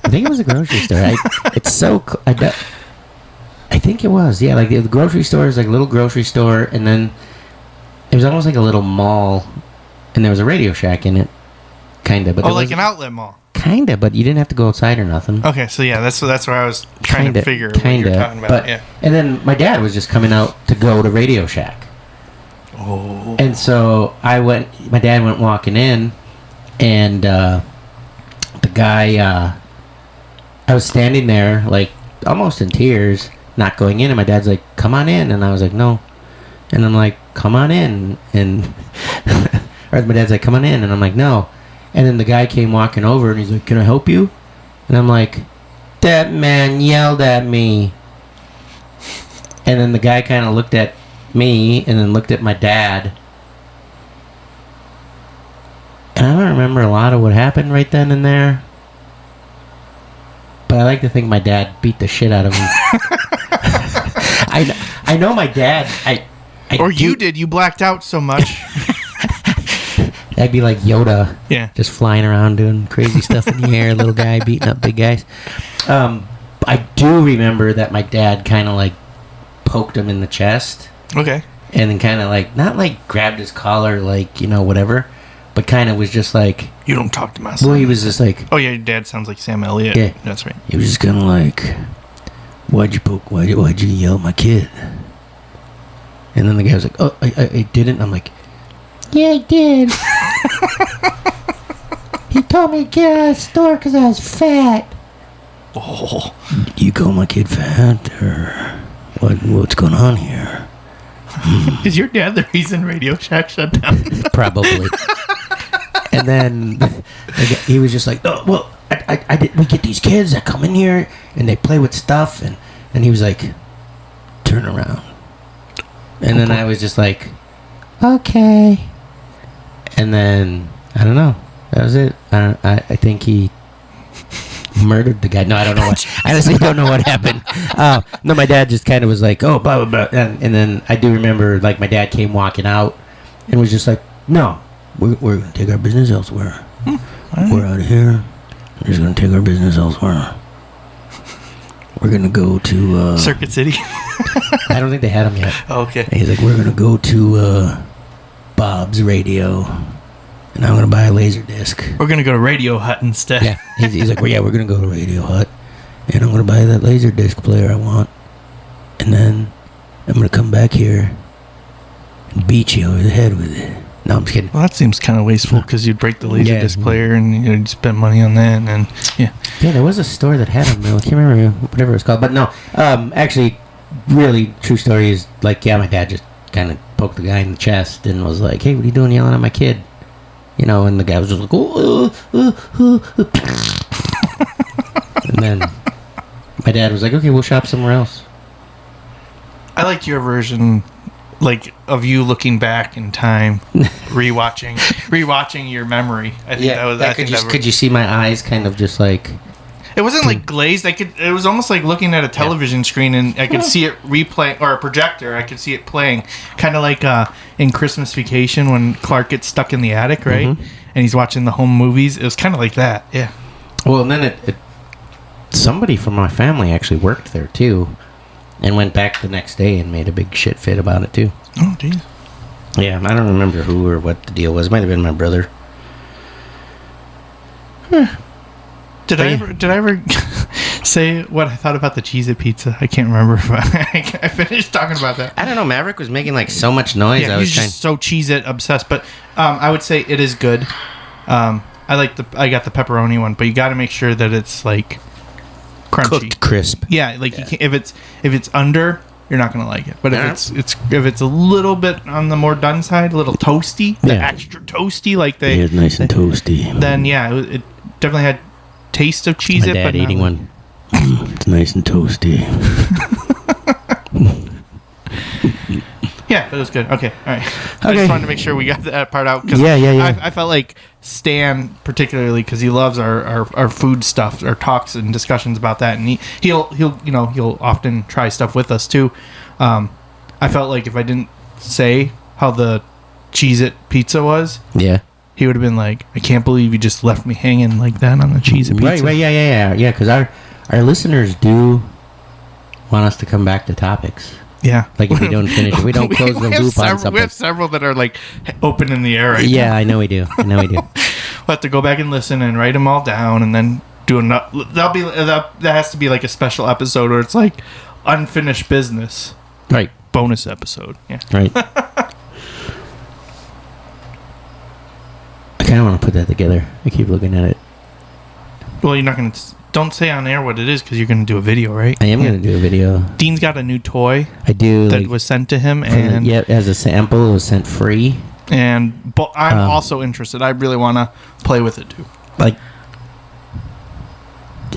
S3: I think it was a grocery store. It's so cool. I think it was. Yeah, like the grocery store is like a little grocery store, and then it was almost like a little mall, and there was a Radio Shack in it, kind of. But
S1: like an outlet mall.
S3: Kind of, but you didn't have to go outside or nothing.
S1: Okay, so yeah, that's where I was trying to figure what you're talking about.
S3: But,
S1: yeah.
S3: And then my dad was just coming out to go to Radio Shack.
S1: Oh.
S3: And so my dad went walking in, and the guy, I was standing there, like, almost in tears, not going in, and my dad's like, come on in, and I was like, no. And I'm like, come on in, and or my dad's like, come on in, and I'm like, no. And then the guy came walking over, and he's like, can I help you? And I'm like, that man yelled at me. And then the guy kind of looked at me, and then looked at my dad. And I don't remember a lot of what happened right then and there. But I like to think my dad beat the shit out of him. I know my dad.
S1: You did. You blacked out so much.
S3: That'd be like Yoda.
S1: Yeah.
S3: Just flying around doing crazy stuff in the air, little guy beating up big guys. I do remember that my dad kind of like poked him in the chest.
S1: Okay.
S3: And then kind of like, not like grabbed his collar, like, whatever, but kind of was just like...
S1: You don't talk to my son.
S3: Well, he was just like...
S1: Oh, yeah, your dad sounds like Sam Elliott.
S3: Yeah.
S1: That's right.
S3: He was just kind of like, why'd you yell at my kid? And then the guy was like, oh, I didn't. I'm like, yeah, I did. He told me to get out of the store because I was fat.
S1: Oh.
S3: You call my kid fat, or what's going on here?
S1: Is your dad the reason Radio Shack shut down?
S3: Probably. And then he was just like, oh, well, we get these kids that come in here and they play with stuff, and he was like, turn around. And then I was just like, okay. And then I don't know. That was it. I think he murdered the guy. No, I don't know what. I honestly don't know what happened. No, my dad just kind of was like, oh, blah, blah, blah. And then I do remember, like, my dad came walking out and was just like, no, we're going to take our business elsewhere. We're out of here. We're just going to take our business elsewhere. We're going to go to...
S1: Circuit City?
S3: I don't think they had him yet.
S1: Oh, okay.
S3: And he's like, we're going to go to Bob's Radio, and I'm going to buy a laser disc.
S1: We're going to go to Radio Hut instead.
S3: Yeah. He's like, well, yeah, we're going to go to Radio Hut, and I'm going to buy that laser disc player I want, and then I'm going to come back here and beat you over the head with it. No, I'm just kidding.
S1: Well, that seems kind of wasteful because you'd break the laser disc player and you'd spend money on that. And yeah,
S3: there was a store that had them. I can't remember whatever it was called. But no, actually, really true story is like, yeah, my dad just kind of poked the guy in the chest and was like, hey, what are you doing yelling at my kid? And the guy was just like, and then my dad was like, okay, we'll shop somewhere else.
S1: I like your version, like, of you looking back in time, rewatching your memory. I think that was.
S3: Could you see my eyes kind of just like?
S1: It wasn't like glazed. It was almost like looking at a television screen, and I could see it replay, or a projector. I could see it playing, kind of like in Christmas Vacation when Clark gets stuck in the attic, right? Mm-hmm. And he's watching the home movies. It was kind of like that. Yeah.
S3: Well, and then somebody from my family actually worked there too. And went back the next day and made a big shit fit about it, too.
S1: Oh, geez.
S3: Yeah, I don't remember who or what the deal was. It might have been my brother.
S1: Did I ever say what I thought about the Cheez-It pizza? I can't remember if I finished talking about that.
S3: I don't know. Maverick was making, like, so much noise.
S1: Yeah, he's just so Cheez-It obsessed. But I would say it is good. I got the pepperoni one, but you got to make sure that it's, like... crunchy,
S3: cooked crisp.
S1: Yeah, like you can't, if it's under, you're not gonna like it. But if it's a little bit on the more done side, a little toasty, the extra toasty, like
S3: it's nice and toasty.
S1: Then yeah, it definitely had taste of Cheez-It.
S3: My dad
S1: but
S3: eating one. It's nice and toasty.
S1: Yeah, that was good. Okay, all right.
S3: Okay.
S1: I just wanted to make sure we got that part out. Cause
S3: yeah.
S1: I felt like Stan, particularly, because he loves our food stuff, our talks and discussions about that, and he'll often try stuff with us too. I felt like if I didn't say how the Cheez-It pizza was, he would have been like, I can't believe you just left me hanging like that on the Cheez-It pizza.
S3: Right, yeah. Because Our listeners do want us to come back to topics.
S1: Yeah.
S3: Like if we don't finish, if we don't close the loop on something.
S1: We have several that are like open in the air right now.
S3: Yeah, I know we do.
S1: We'll have to go back and listen and write them all down and then do another. That has to be like a special episode where it's like unfinished business.
S3: Right.
S1: Bonus episode. Yeah.
S3: Right. I kind of want to put that together. I keep looking at it.
S1: Well, you're not going to... Don't say on air what it is because you're going to do a video, right?
S3: I am going to do a video.
S1: Dean's got a new toy.
S3: I do.
S1: That was sent to him. And
S3: as a sample. It was sent free.
S1: And I'm also interested. I really want to play with it, too.
S3: Like...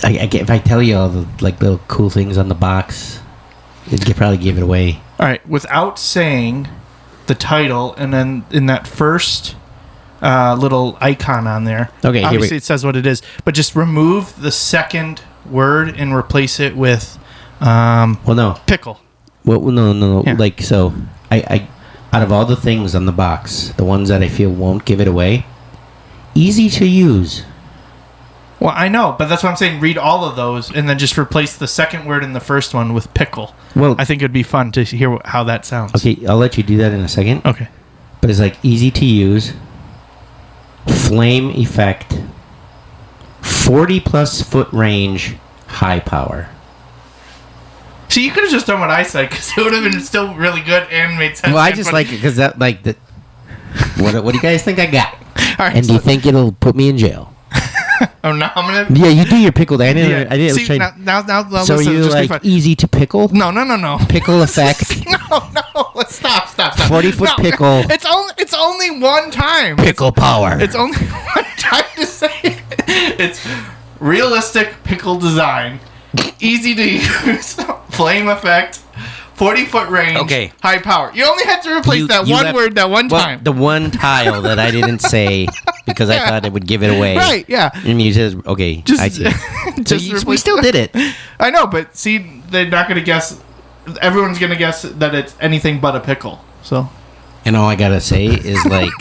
S3: if I tell you all the like little cool things on the box, it could probably give it away.
S1: All right, without saying the title, and then in that first little icon on there,
S3: okay,
S1: obviously it says what it is, but just remove the second word and replace it with pickle.
S3: Well, no.
S1: Yeah.
S3: Like so, I out of all the things on the box, the ones that I feel won't give it away, easy to use.
S1: Well, I know, but that's what I'm saying. Read all of those and then just replace the second word in the first one with pickle.
S3: Well,
S1: I think it'd be fun to hear how that sounds.
S3: Okay, I'll let you do that in a second.
S1: Okay.
S3: But it's like easy to use, flame effect, 40+ foot range, high power.
S1: See, you could have just done what I said because it would have been still really good and made sense.
S3: Well, I just like it because that like the. What do you guys think I got?
S1: All right,
S3: and do you think it'll put me in jail?
S1: Oh, now I'm gonna.
S3: Yeah, you do your pickle. I didn't.
S1: Yeah.
S3: I didn't.
S1: See, now,
S3: so
S1: listen,
S3: you
S1: just be
S3: like
S1: fun.
S3: easy to pickle?
S1: No.
S3: Pickle effect.
S1: No. Stop.
S3: 40-foot pickle.
S1: It's only one time.
S3: Pickle power.
S1: It's only one time to say it. It's realistic pickle design, easy to use, flame effect, 40-foot range,
S3: okay,
S1: high power. You only had to replace that one word that one time.
S3: The one tile that I didn't say because I thought it would give it away.
S1: Right, yeah.
S3: And you said, okay, I see. We still did it.
S1: I know, but see, they're not going to guess. Everyone's going to guess that it's anything but a pickle. So,
S3: and all I got to say is like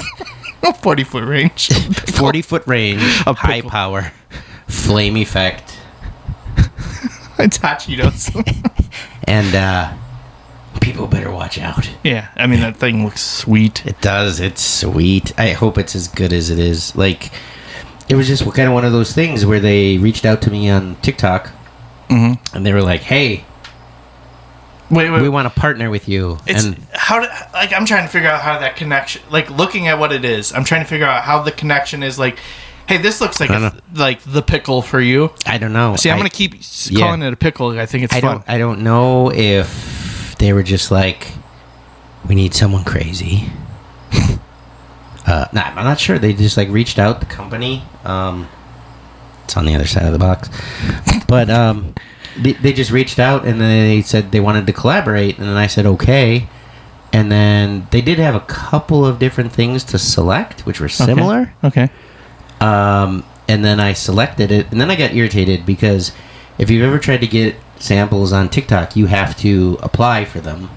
S1: 40-foot range.
S3: 40-foot range, high power, flame effect.
S1: It's hot Cheetos.
S3: And people better watch out.
S1: Yeah, I mean, that thing looks sweet.
S3: It does. It's sweet. I hope it's as good as it is. Like, it was just kind of one of those things where they reached out to me on TikTok, and they were like, hey,
S1: wait,
S3: we want to partner with you.
S1: And I'm trying to figure out how that connection, like, looking at what it is, I'm trying to figure out how the connection is, like, hey, this looks like like the pickle for you.
S3: I don't know.
S1: See, I'm going to keep calling it a pickle. I think it's fun.
S3: I don't know if they were just like, we need someone crazy. I'm not sure. They just like reached out, the company. It's on the other side of the box. But they just reached out and they said they wanted to collaborate. And then I said, okay. And then they did have a couple of different things to select, which were similar.
S1: Okay.
S3: And then I selected it. And then I got irritated because if you've ever tried to get samples on TikTok, you have to apply for them.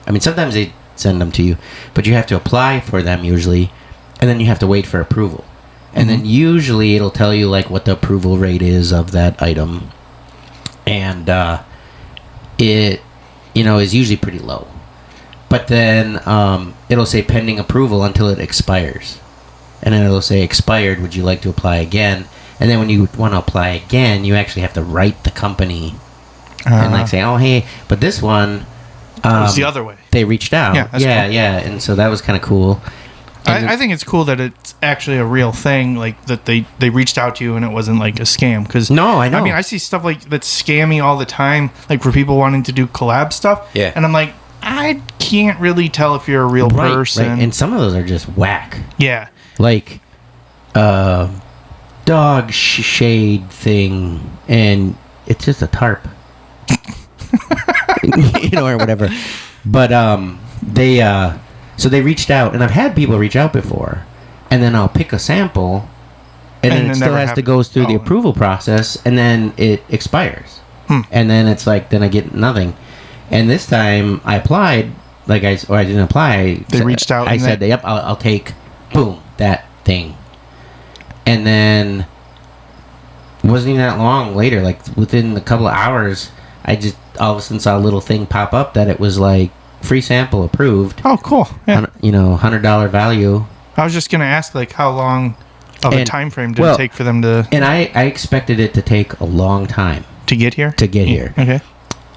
S3: I mean, sometimes they send them to you, but you have to apply for them usually, and then you have to wait for approval. And then usually it'll tell you like what the approval rate is of that item, and it is usually pretty low. But then it'll say pending approval until it expires, and then it'll say expired. Would you like to apply again? And then when you want to apply again, you actually have to write the company. And like say, oh hey, but this one
S1: it was the other way.
S3: They reached out,
S1: cool.
S3: and so that was kind of cool.
S1: I think it's cool that it's actually a real thing, like that they reached out to you and it wasn't like a scam. Because
S3: no, I know.
S1: I mean, I see stuff like that's scammy all the time, like for people wanting to do collab stuff.
S3: Yeah,
S1: and I'm like, I can't really tell if you're a real person.
S3: Right. And some of those are just whack.
S1: Yeah,
S3: like dog shade thing, and it's just a tarp. Or whatever. But so they reached out, and I've had people reach out before, and then I'll pick a sample, and then it still has to go through the approval process, and then it expires. And then it's like, then I get nothing. And this time I applied, I didn't apply.
S1: They reached out.
S3: I said, yep, I'll take, boom, that thing. And then wasn't even that long later. Like within a couple of hours, I just all of a sudden saw a little thing pop up that it was like free sample approved.
S1: Oh, cool. Yeah.
S3: $100 value.
S1: I was just gonna ask, like, how long of a time frame did
S3: well,
S1: it take for them to?
S3: And I expected it to take a long time
S1: To get here?
S3: here.
S1: Okay.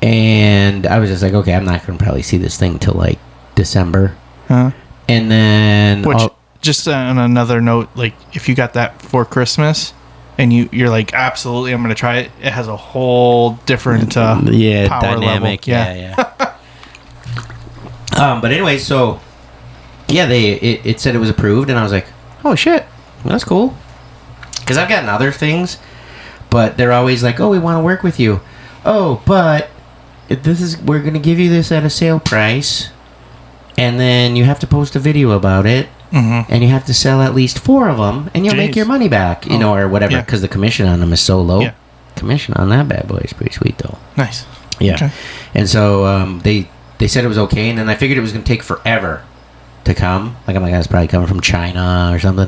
S3: And I was just like, okay, I'm not going to probably see this thing till like December. And then...
S1: just on another note, like, if you got that for Christmas and you're like, absolutely, I'm going to try it, it has a whole different power
S3: dynamic.
S1: level.
S3: Yeah. But anyway, so... Yeah, it said it was approved, and I was like, oh, shit, that's cool. Because I've gotten other things, but they're always like, oh, we want to work with you. Oh, but... we're going to give you this at a sale price, and then you have to post a video about it, and you have to sell at least 4 of them, and you'll make your money back, or whatever, because the commission on them is so low. Yeah. Commission on that bad boy is pretty sweet, though.
S1: Nice.
S3: Yeah.
S1: Okay.
S3: And so they said it was okay, and then I figured it was going to take forever to come. Like, I'm like, it's probably coming from China or something.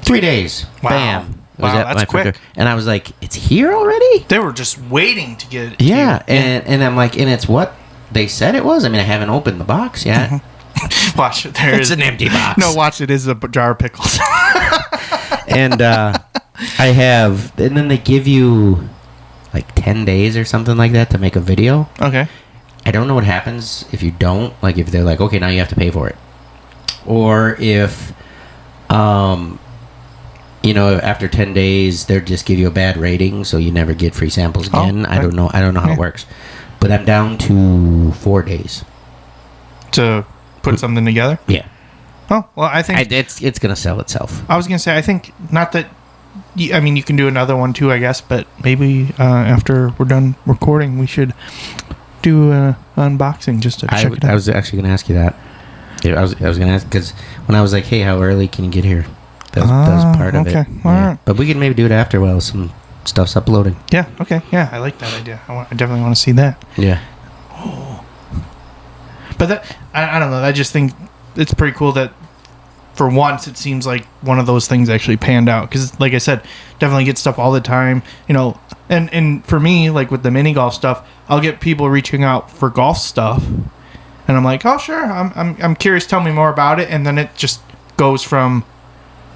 S3: 3 days.
S1: Wow.
S3: Bam.
S1: Wow, that's quick.
S3: And I was like, it's here already?
S1: They were just waiting to get it.
S3: Yeah, and I'm like, and it's what they said it was? I mean, I haven't opened the box yet.
S1: Watch it.
S3: It's an empty box.
S1: No, watch it. Is a jar of pickles.
S3: And I have... And then they give you like 10 days or something like that to make a video.
S1: Okay.
S3: I don't know what happens if you don't. Like, if they're like, okay, now you have to pay for it. Or if... after 10 days, they'll just give you a bad rating, so you never get free samples again. I don't know how it works. But I'm down to 4 days.
S1: To put something together?
S3: Yeah.
S1: Oh, well, I think...
S3: It's going to sell itself.
S1: I was going to say, I think, not that... I mean, you can do another one, too, I guess, but maybe after we're done recording, we should do an unboxing just to check it out.
S3: I was actually going to ask you that. Yeah, I was going to ask, because when I was like, hey, how early can you get here? That was part of it.
S1: Okay, all right.
S3: But we can maybe do it after while some stuff's uploading.
S1: Yeah, okay. Yeah, I like that idea. I definitely want to see that.
S3: Yeah.
S1: But that, I don't know. I just think it's pretty cool that for once it seems like one of those things actually panned out. Because, like I said, definitely get stuff all the time. And for me, like with the mini golf stuff, I'll get people reaching out for golf stuff. And I'm like, oh, sure. I'm curious. Tell me more about it. And then it just goes from...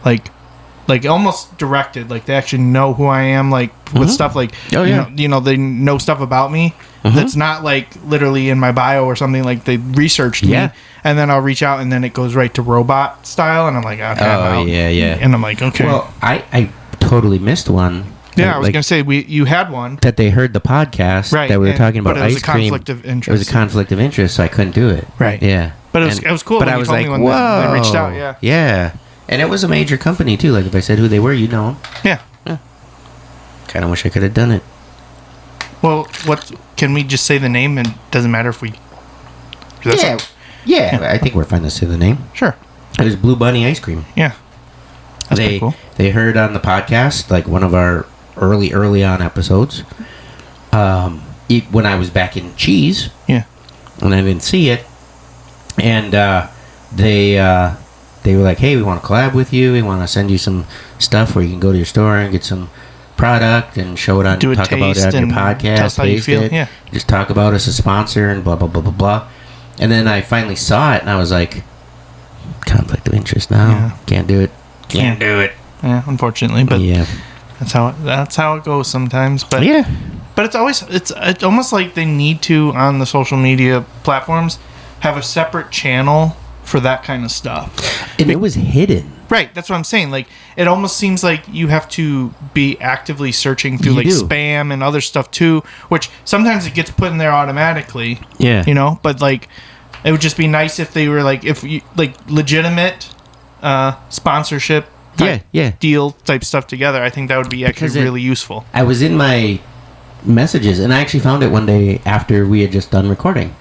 S1: like almost directed, like they actually know who I am, like with stuff like they know stuff about me that's not like literally in my bio or something. Like they researched me, and then I'll reach out, and then it goes right to robot style, and I'm like, okay, I'm out. And I'm like, okay.
S3: Well, I totally missed one.
S1: Yeah, I was gonna say you had one
S3: that they heard the podcast that we were talking about ice cream.
S1: Conflict of interest.
S3: It was a conflict of interest, so I couldn't do it.
S1: Right.
S3: Yeah.
S1: But it was cool.
S3: But I was like, whoa.
S1: They reached out. Yeah.
S3: Yeah. And it was a major company, too. Like, if I said who they were, you'd know them.
S1: Yeah.
S3: Kind of wish I could have done it.
S1: Well, can we just say the name, and it doesn't matter if we...
S3: Yeah, I think we're fine to say the name.
S1: Sure.
S3: It was Blue Bunny Ice Cream.
S1: Yeah. That's pretty cool.
S3: They heard on the podcast, like one of our early on episodes, when I was back in Cheese.
S1: Yeah.
S3: And I didn't see it. And they were like, hey, we want to collab with you. We want to send you some stuff where you can go to your store and get some product and show it on, talk about it on your podcast, taste it. Yeah. Just talk about us as a sponsor and blah, blah, blah, blah, blah. And then I finally saw it, and I was like, conflict of interest now. Yeah. Can't do it. Can't do it.
S1: Yeah, unfortunately. But that's how it goes sometimes. But
S3: yeah.
S1: But it's almost like they need to, on the social media platforms, have a separate channel for that kind of stuff.
S3: And it was hidden.
S1: Right, that's what I'm saying. Like, it almost seems like you have to be actively searching through spam and other stuff too, which sometimes it gets put in there automatically.
S3: Yeah.
S1: But like, it would just be nice if they were like, if you like legitimate sponsorship type deal type stuff together. I think that would be actually really useful.
S3: I was in my messages, and I actually found it one day after we had just done recording.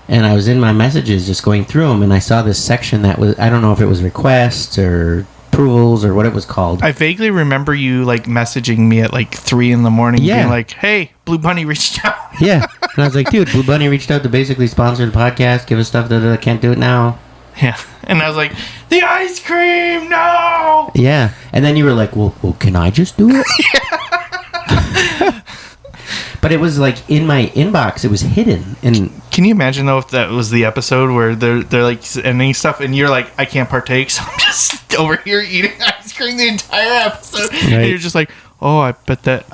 S3: And I was in my messages just going through them, and I saw this section that was, I don't know if it was requests or approvals or what it was called.
S1: I vaguely remember you like messaging me at like 3 a.m. being like, hey, Blue Bunny reached out.
S3: Yeah. And I was like, dude, Blue Bunny reached out to basically sponsor the podcast, give us stuff that I can't do it now.
S1: Yeah. And I was like, the ice cream, no!
S3: Yeah. And then you were like, well can I just do it? But it was like in my inbox. It was hidden. And
S1: Can you imagine though if that was the episode where they're like ending stuff and you're like, I can't partake, so I'm just over here eating ice cream the entire episode, and you're just like, oh, I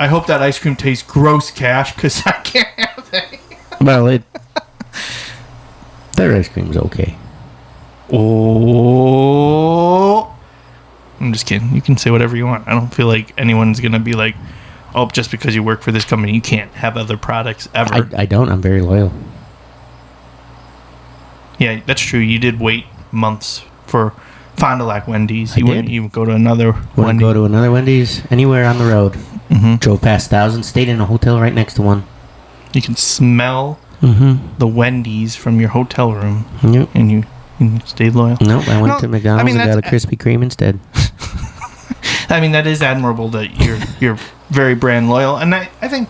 S1: hope that ice cream tastes gross, Cash, because I can't have that.
S3: well, their ice cream's okay.
S1: Oh, I'm just kidding. You can say whatever you want. I don't feel like anyone's gonna be like, oh, just because you work for this company, you can't have other products ever.
S3: I don't. I'm very loyal.
S1: Yeah, that's true. You did wait months for Fond du Lac Wendy's. You
S3: I
S1: wouldn't
S3: did.
S1: even go to another
S3: Wouldn't
S1: Wendy's.
S3: go to another Wendy's anywhere on the road.
S1: Mm-hmm.
S3: Drove past thousands. Stayed in a hotel right next to one.
S1: You can smell the Wendy's from your hotel room,
S3: Yep.
S1: and you stayed loyal.
S3: Nope. I went
S1: No,
S3: to McDonald's
S1: I mean,
S3: and got a
S1: that's-
S3: Krispy Kreme instead.
S1: I mean, that is admirable that you're very brand loyal, and I think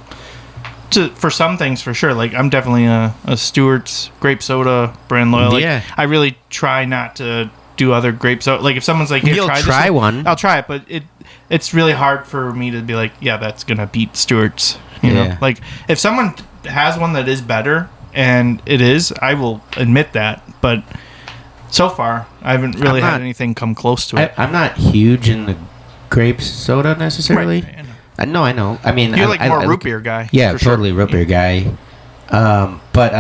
S1: for some things for sure. Like I'm definitely a Stewart's grape soda brand loyal. Like,
S3: Yeah.
S1: I really try not to do other grape soda. Like if someone's like, "Here,
S3: You'll
S1: try
S3: try
S1: this
S3: one.
S1: I'll try it, but it's really hard for me to be like, yeah, that's gonna beat Stewart's. You know,
S3: Yeah.
S1: like if someone has one that is better, and it is, I will admit that. But so far, I haven't really had anything come close to it.
S3: I'm not huge in the grape soda necessarily.
S1: Right, I know.
S3: I know. I mean,
S1: You're
S3: I,
S1: like
S3: I,
S1: more
S3: I,
S1: root beer guy.
S3: Yeah,
S1: for sure.
S3: totally root beer guy. But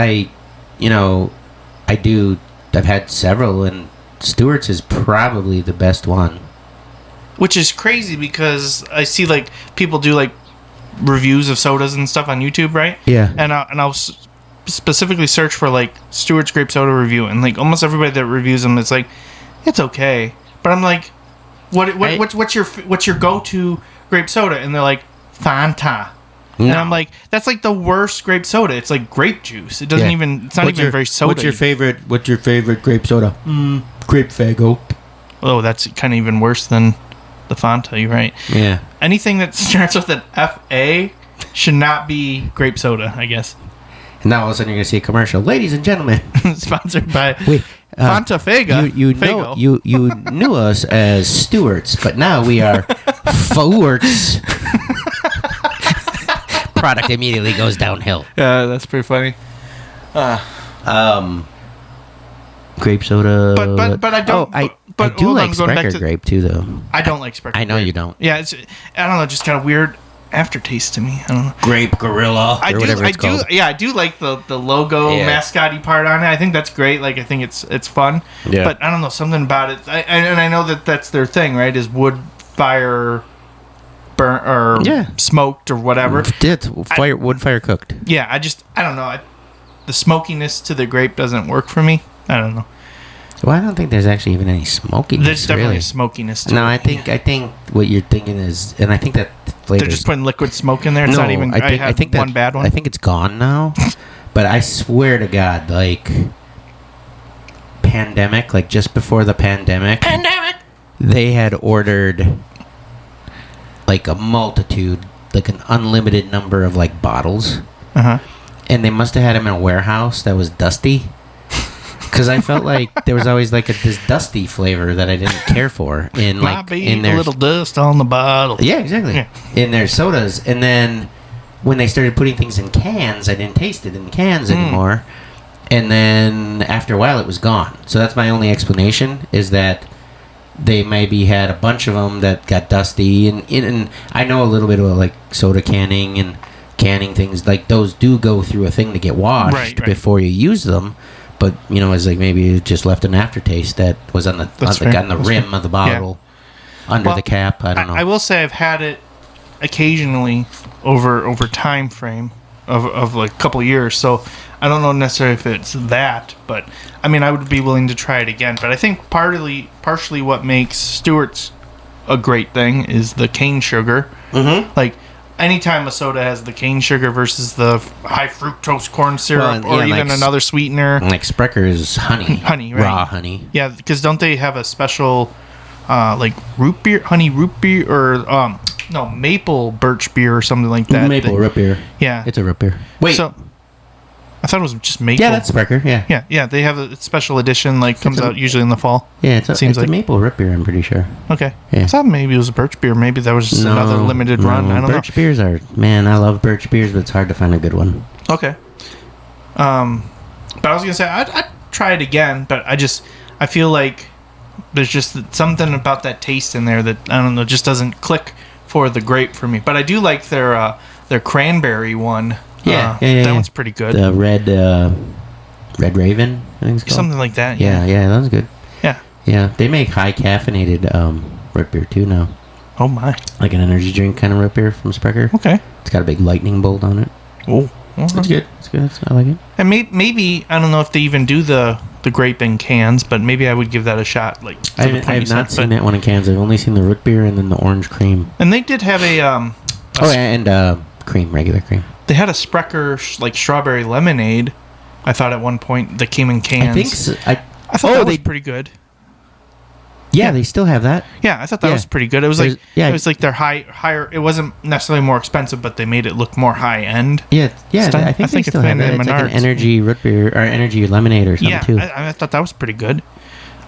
S3: I've had several, and Stewart's is probably the best one.
S1: Which is crazy because I see like people do like reviews of sodas and stuff on YouTube, right?
S3: Yeah.
S1: And I'll specifically search for like Stewart's grape soda review, and like almost everybody that reviews them, it's like it's okay. But I'm like, what's your go-to grape soda? And they're like Fanta. And I'm like, that's like the worst grape soda. It's like grape juice. It doesn't even. It's not even very soda.
S3: What's your favorite grape soda? Grape Fago.
S1: Oh, that's kind of even worse than the Fanta. You're right.
S3: Yeah.
S1: Anything that starts with an FA should not be grape soda, I guess.
S3: And now all of a sudden you're gonna see a commercial. Ladies and gentlemen,
S1: Sponsored by
S3: wait,
S1: Fanta Fega.
S3: you know you knew us as Stewart's, but now we are Forts. Product immediately goes downhill.
S1: Yeah, that's pretty funny.
S3: Grape soda.
S1: But I don't.
S3: I do
S1: hold
S3: like
S1: on, going back
S3: Sprecher
S1: to-
S3: grape too, though.
S1: I don't like Sprecher.
S3: I know
S1: grape.
S3: you don't.
S1: Yeah, it's I don't know, just kind of weird aftertaste to me. I don't know.
S3: Grape Gorilla
S1: I
S3: or
S1: do.
S3: whatever
S1: I
S3: it's
S1: do.
S3: called.
S1: Yeah, I do like the logo
S3: Yeah.
S1: mascot-y part on it. I think that's great. Like I think it's fun.
S3: Yeah.
S1: But I don't know, something about it. And I know that's their thing, right? Is wood fire burn or smoked or whatever.
S3: Wood fire cooked.
S1: Yeah, I don't know. The smokiness to the grape doesn't work for me. I don't know.
S3: Well, I don't think there's actually even any smokiness.
S1: There's definitely
S3: really.
S1: a smokiness to
S3: No,
S1: it.
S3: I think what you're thinking is, and I think that flavor.
S1: They're just putting liquid smoke in there. It's not even. I think one bad one.
S3: I think it's gone now. But I swear to God, like pandemic, like just before the pandemic, they had ordered like a multitude, like an unlimited number of like bottles, and they must have had them in a warehouse that was dusty. Because I felt like there was always like this dusty flavor that I didn't care for in
S1: Might
S3: like
S1: be
S3: in
S1: a
S3: their
S1: little dust on the bottle.
S3: yeah, exactly.
S1: Yeah.
S3: In their sodas. And then when they started putting things in cans, I didn't taste it in cans anymore. And then after a while, it was gone. So that's my only explanation, is that they maybe had a bunch of them that got dusty. And I know a little bit about like soda canning and canning things. Like those do go through a thing to get washed
S1: Right.
S3: before you use them. But, you know, it's like maybe it just left an aftertaste that was on the rim of the bottle, under the cap. I don't know.
S1: I will say I've had it occasionally over time frame of like a couple years. So I don't know necessarily if it's that, but I mean I would be willing to try it again. But I think partially what makes Stewart's a great thing is the cane sugar. Mm-hmm. Like anytime a soda has the cane sugar versus the high fructose corn syrup or even another sweetener.
S3: Like Sprecher is honey.
S1: Honey, right?
S3: Raw honey.
S1: Yeah, because don't they have a special like root beer, or maple birch beer or something like that?
S3: Maple root beer.
S1: Yeah.
S3: It's a root beer. Wait.
S1: So, I thought it was just maple.
S3: Yeah, that's Sprecher. Yeah.
S1: Yeah. They have a special edition, like comes out usually in the fall.
S3: Yeah, it's
S1: Seems
S3: a
S1: like
S3: maple root beer. I'm pretty sure.
S1: Okay.
S3: Yeah.
S1: I thought maybe it was a birch beer. Maybe that was just another limited run. I don't
S3: birch beers are, man, I love birch beers, but it's hard to find a good one.
S1: Okay. But I was gonna say I'd try it again, but I feel like there's just something about that taste in there that I don't know, just doesn't click for the grape for me. But I do like their cranberry one.
S3: Yeah,
S1: that one's pretty good.
S3: The Red Raven, I think it's called.
S1: Something like that.
S3: Yeah, that was good.
S1: Yeah.
S3: Yeah, they make high caffeinated root beer too now.
S1: Oh my.
S3: Like an energy drink kind of root beer from Sprecher.
S1: Okay.
S3: It's got a big lightning bolt on it.
S1: Oh.
S3: It's good. It's good. I like it.
S1: And maybe I don't know if they even do the grape in cans, but maybe I would give that a shot. Like
S3: I have not seen that one in cans. I've only seen the root beer and then the orange cream.
S1: And they did have
S3: cream, regular cream.
S1: They had a Sprecher like strawberry lemonade. I thought at one point that came in cans.
S3: I think so. I
S1: thought that was pretty good.
S3: Yeah, they still have that.
S1: Yeah, I thought that was pretty good. It was it was like their higher. It wasn't necessarily more expensive, but they made it look more high end.
S3: Yeah. I think they still have that. It's like an energy root beer or energy lemonade or something too.
S1: I thought that was pretty good.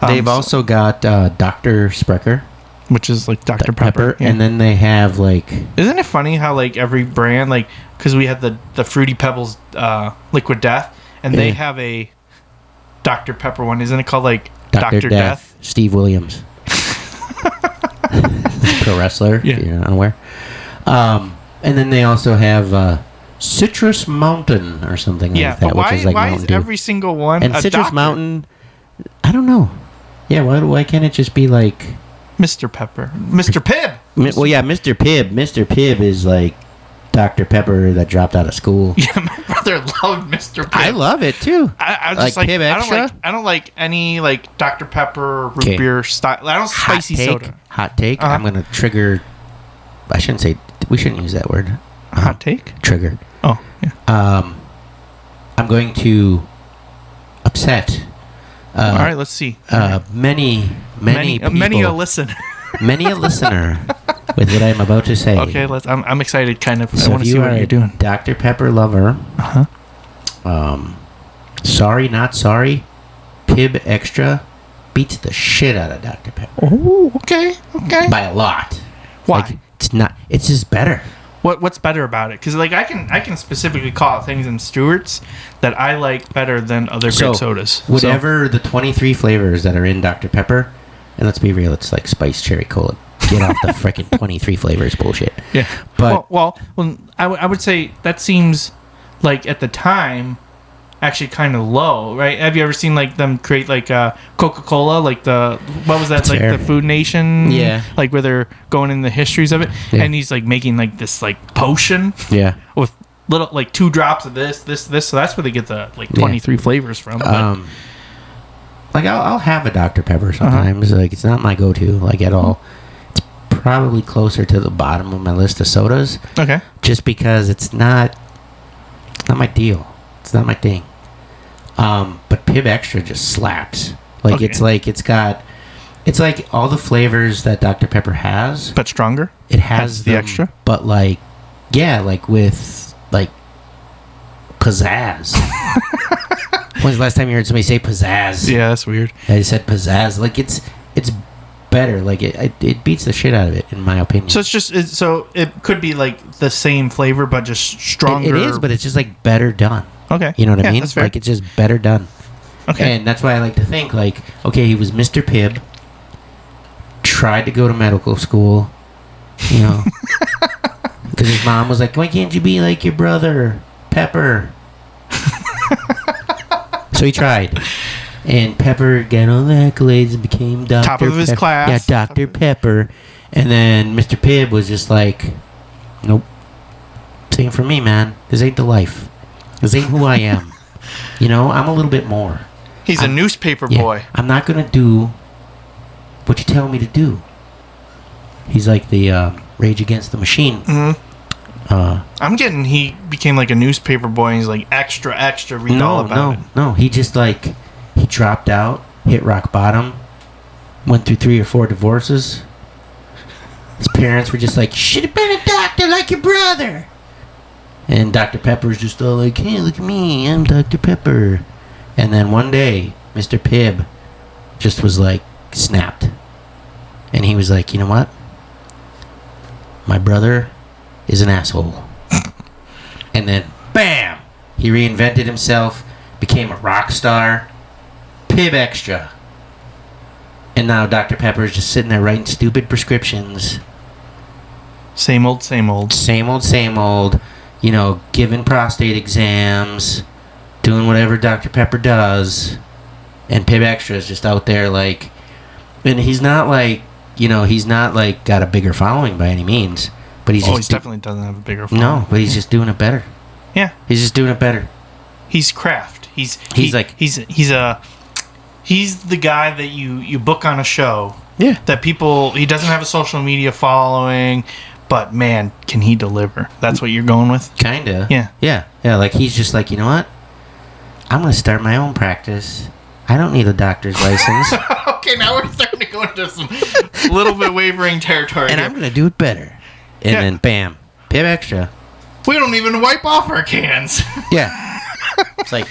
S3: They've also got Dr. Sprecher,
S1: which is like Dr. Pepper,
S3: and then they have like.
S1: Isn't it funny how like every brand, like, because we had the Fruity Pebbles Liquid Death, and they have a Dr. Pepper one. Isn't it called like Dr. Death?
S3: Steve Williams, pro wrestler. If you're not unaware. And then they also have Citrus Mountain or something like that, which is like
S1: why
S3: Mountain
S1: is
S3: Dew.
S1: every single one
S3: and
S1: a
S3: Citrus
S1: doctor?
S3: Mountain? I don't know. Yeah, why can't it just be like
S1: Mr. Pepper, Mr. Pibb?
S3: Well, yeah, Mr. Pibb. Mr. Pibb is like Dr. Pepper that dropped out of school.
S1: Yeah, my brother loved Mr. Pibb.
S3: I love it too.
S1: I was just like
S3: Pibb Extra?
S1: I don't like any like Dr. Pepper root beer style. I don't spicy soda.
S3: Hot take. I'm gonna trigger. I shouldn't say. We shouldn't use that word.
S1: Hot take.
S3: Trigger.
S1: Oh yeah.
S3: I'm going to upset.
S1: All right, let's see.
S3: Many people,
S1: many a listener.
S3: many a listener with what I'm about to say.
S1: Okay, I'm excited. Kind of.
S3: So
S1: I want to see what you're doing.
S3: Dr. Pepper lover. Sorry, not sorry. Pibb Extra beats the shit out of Dr. Pepper.
S1: Oh, okay.
S3: By a lot.
S1: Why?
S3: Like, it's not. It's just better.
S1: What's better about it? Because like I can specifically call out things in Stewart's that I like better than other grape sodas.
S3: Whatever the 23 flavors that are in Dr. Pepper, and let's be real, it's like spiced cherry cola. Get off the freaking 23 flavors bullshit.
S1: Yeah.
S3: But
S1: well, I would say that seems like at the time actually kind of low, right? Have you ever seen like them create like Coca-Cola, like what was that,
S3: That's
S1: like
S3: fair.
S1: the Food Nation?
S3: Yeah.
S1: Like where they're going in the histories of it,
S3: Yeah.
S1: and he's like making like this like potion.
S3: Yeah.
S1: With little like 2 drops of this. So that's where they get the like 23 flavors from. But,
S3: like I'll have a Dr. Pepper sometimes. Like it's not my go-to, like at all. It's probably closer to the bottom of my list of sodas.
S1: Okay.
S3: Just because it's not my deal. It's not my thing. But Pibb Extra just slaps. Like
S1: Okay.
S3: it's like all the flavors that Dr. Pepper has.
S1: But stronger.
S3: It has
S1: the
S3: them,
S1: extra.
S3: but like with like pizzazz. When's the last time you heard somebody say pizzazz?
S1: Yeah, that's weird.
S3: I said pizzazz. Like it's better. Like it beats the shit out of it, in my opinion.
S1: So so it could be like the same flavor but just stronger.
S3: It is, but it's just like better done.
S1: Okay.
S3: You know what I mean?
S1: That's fair.
S3: Like it's just better done.
S1: Okay.
S3: And that's why I like to think like, okay, he was Mr. Pibb, tried to go to medical school, you know, because his mom was like, why can't you be like your brother, Pepper? So he tried. And Pepper got all the accolades and became Dr.
S1: Top of his class.
S3: Yeah, Dr. Pepper. And then Mr. Pibb was just like, nope. Same for me, man. This ain't the life. This ain't who I am. You know, I'm a little bit more.
S1: He's a newspaper boy.
S3: I'm not going to do what you tell me to do. He's like the Rage Against the Machine.
S1: Mm-hmm. I'm getting he became like a newspaper boy and he's like extra, read all about it.
S3: No. He just like, he dropped out, hit rock bottom, went through 3 or 4 divorces. His parents were just like, you should have been a doctor like your brother. And Dr. Pepper's just all like, hey, look at me, I'm Dr. Pepper. And then one day, Mr. Pibb just was like, snapped. And he was like, you know what? My brother is an asshole. And then, bam! He reinvented himself, became a rock star. Pibb Extra. And now Dr. Pepper's just sitting there writing stupid prescriptions.
S1: Same old, same old.
S3: Same old, same old. You know, giving prostate exams, doing whatever Dr. Pepper does. And Pibb Extra is just out there like... And he's not like, you know, he's not like got a bigger following by any means. But he's
S1: He definitely doesn't have a bigger following.
S3: No, but he's just doing it better.
S1: Yeah.
S3: He's just doing it better.
S1: He's craft. He's the guy that you book on a show.
S3: Yeah.
S1: That people, he doesn't have a social media following, but man, can he deliver? That's what you're going with?
S3: Kinda.
S1: Yeah.
S3: Yeah. Yeah, like he's just like, you know what? I'm going to start my own practice. I don't need a doctor's license.
S1: Okay, now we're starting to go into some little bit wavering territory.
S3: And
S1: here.
S3: I'm going to do it better. And then bam, Pibb Extra.
S1: We don't even wipe off our cans.
S3: Yeah. It's like,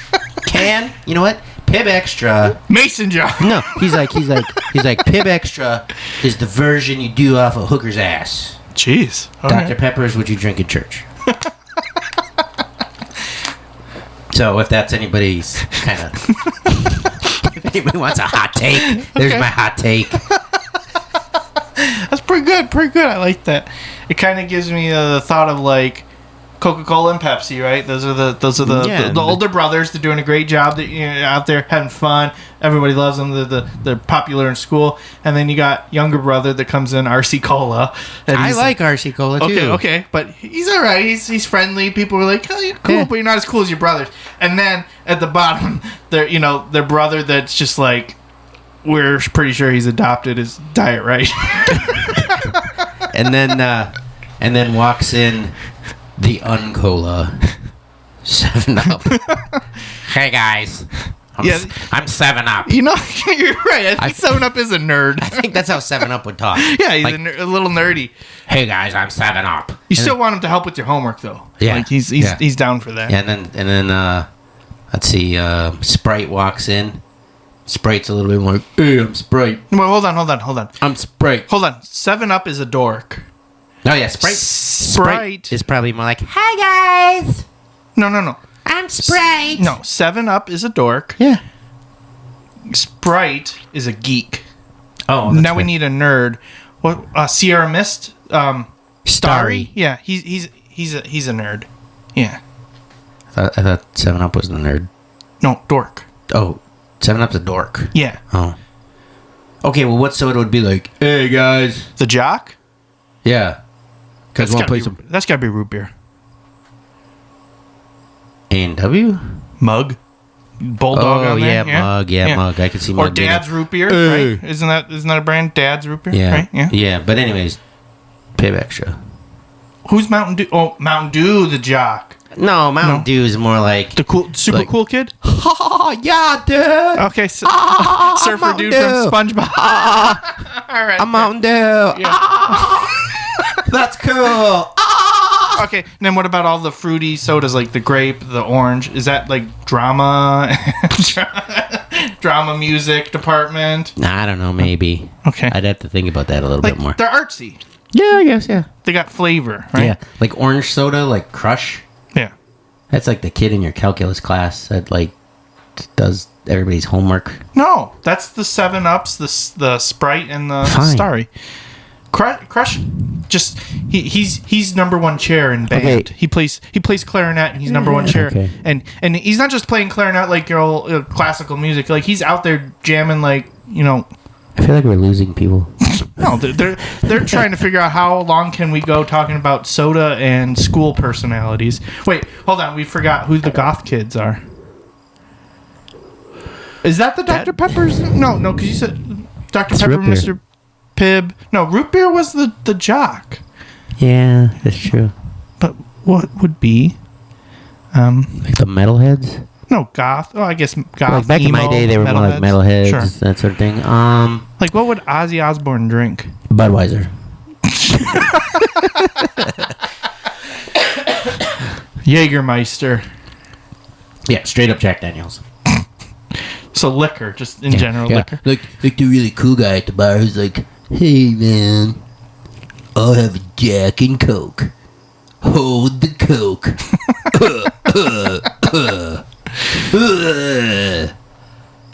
S3: can, you know what? Pibb Extra.
S1: Mason jar.
S3: No, he's like, Pibb Extra is the version you do off a hooker's ass.
S1: Jeez. Okay.
S3: Dr. Pepper is what you drink in church. So if that's anybody's kind of, if anybody wants a hot take, there's my hot take.
S1: That's pretty good. Pretty good. I like that. It kind of gives me the thought of like Coca-Cola and Pepsi, right? Those are the older brothers. They're doing a great job. That out there having fun. Everybody loves them. They're popular in school. And then you got younger brother that comes in, RC Cola.
S3: I like RC Cola too.
S1: Okay, but he's all right. He's friendly. People are like, oh, you're cool, but you're not as cool as your brothers. And then at the bottom, their brother that's just like, we're pretty sure he's adopted is Diet Right.
S3: and then walks in the Uncola 7-Up. Hey guys, I'm 7-Up.
S1: You know, you're right. I think 7-Up is a nerd.
S3: I think that's how 7-Up would talk.
S1: Yeah, he's a little nerdy.
S3: Hey guys, I'm 7-Up.
S1: You still want him to help with your homework though.
S3: Yeah,
S1: like he's down for that.
S3: Yeah, and then let's see, Sprite walks in. Sprite's a little bit more, hey, I'm Sprite.
S1: Well, hold on.
S3: I'm Sprite.
S1: Hold on. 7-Up is a dork.
S3: Oh yeah, Sprite is probably more like, hi guys.
S1: No.
S3: I'm Sprite.
S1: No, 7-Up is a dork.
S3: Yeah.
S1: Sprite is a geek.
S3: Oh,
S1: now we need a nerd. What? Sierra Mist. Starry. Yeah, he's a nerd. Yeah.
S3: I thought 7-Up was the nerd.
S1: No, dork.
S3: Oh, 7-Up's a dork.
S1: Yeah.
S3: Oh. Okay, well, what soda would be like? Hey guys.
S1: The jock.
S3: Yeah.
S1: That's gotta be root beer.
S3: A&W?
S1: Mug. Bulldog on there.
S3: Mug. Yeah, Mug. I can see Mug.
S1: Or Dad's root beer, right? Isn't that a brand? Dad's root beer,
S3: yeah.
S1: right? Yeah.
S3: Yeah, but anyways, Pibb Extra.
S1: Who's Mountain Dew? Oh, Mountain Dew, the jock.
S3: No, Mountain Dew is more like
S1: the cool kid.
S3: Oh yeah, dude.
S1: Okay, so, surfer dude from SpongeBob. All right,
S3: I'm Mountain Dew.
S1: Yeah.
S3: That's cool.
S1: Okay, and then what about all the fruity sodas like the grape, the orange? Is that like drama music department?
S3: I don't know, maybe.
S1: Okay.
S3: I'd have to think about that a little bit more.
S1: They're artsy.
S3: Yeah, I guess, yeah.
S1: They got flavor, right?
S3: Yeah, like orange soda, like Crush.
S1: Yeah.
S3: That's like the kid in your calculus class that like does everybody's homework.
S1: No, that's the 7-Ups, the Sprite, and the Starry. Crush, just he's number one chair in band. Okay. He plays clarinet and he's number one chair. Okay. And he's not just playing clarinet like your old classical music. Like he's out there jamming like, you know.
S3: I feel like we're losing people.
S1: No, they're trying to figure out how long can we go talking about soda and school personalities. Wait, hold on, we forgot who the goth kids are. Is that the Dr. Pepper's? No, because you said Dr. Pepper, Mr. Pibb. No, root beer was the jock.
S3: Yeah, that's true.
S1: But what would be
S3: like the metalheads?
S1: No, goth. Oh, I guess goth.
S3: Like back
S1: emo,
S3: in my day, they were more like metalheads, sure. That sort of thing.
S1: Like what would Ozzy Osbourne drink?
S3: Budweiser.
S1: Jägermeister.
S3: Yeah, straight up Jack Daniels.
S1: So liquor, just in general, liquor.
S3: Like the really cool guy at the bar who's like, "Hey man, I'll have a Jack and Coke. Hold the Coke."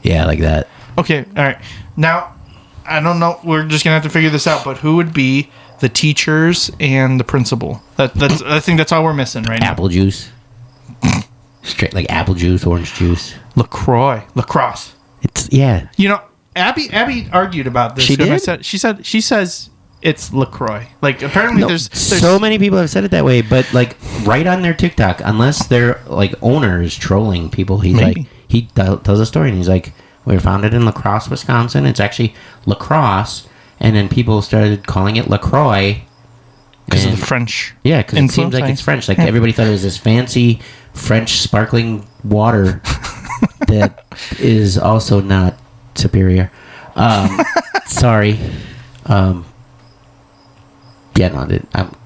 S3: Yeah, like that.
S1: Okay, all right. Now, I don't know. We're just gonna have to figure this out. But who would be the teachers and the principal? That's. I think that's all we're missing right
S3: Apple juice. Straight like apple juice, orange juice.
S1: now. Lacrosse.
S3: It's yeah.
S1: You know, Abby argued about this.
S3: She did?
S1: She says it's LaCroix. Like apparently
S3: No,
S1: there's
S3: so many people have said it that way, but like right on their TikTok, unless their like owner is trolling people, he's
S1: Maybe.
S3: like he tells a story and he's like, we were founded in La Crosse, Wisconsin. It's actually lacrosse, and then people started calling it LaCroix
S1: because of the French.
S3: Yeah, because it seems
S1: influence,
S3: like it's French. Like
S1: yeah.
S3: everybody thought it was this fancy French sparkling water that is also not superior. Sorry. Yeah, no.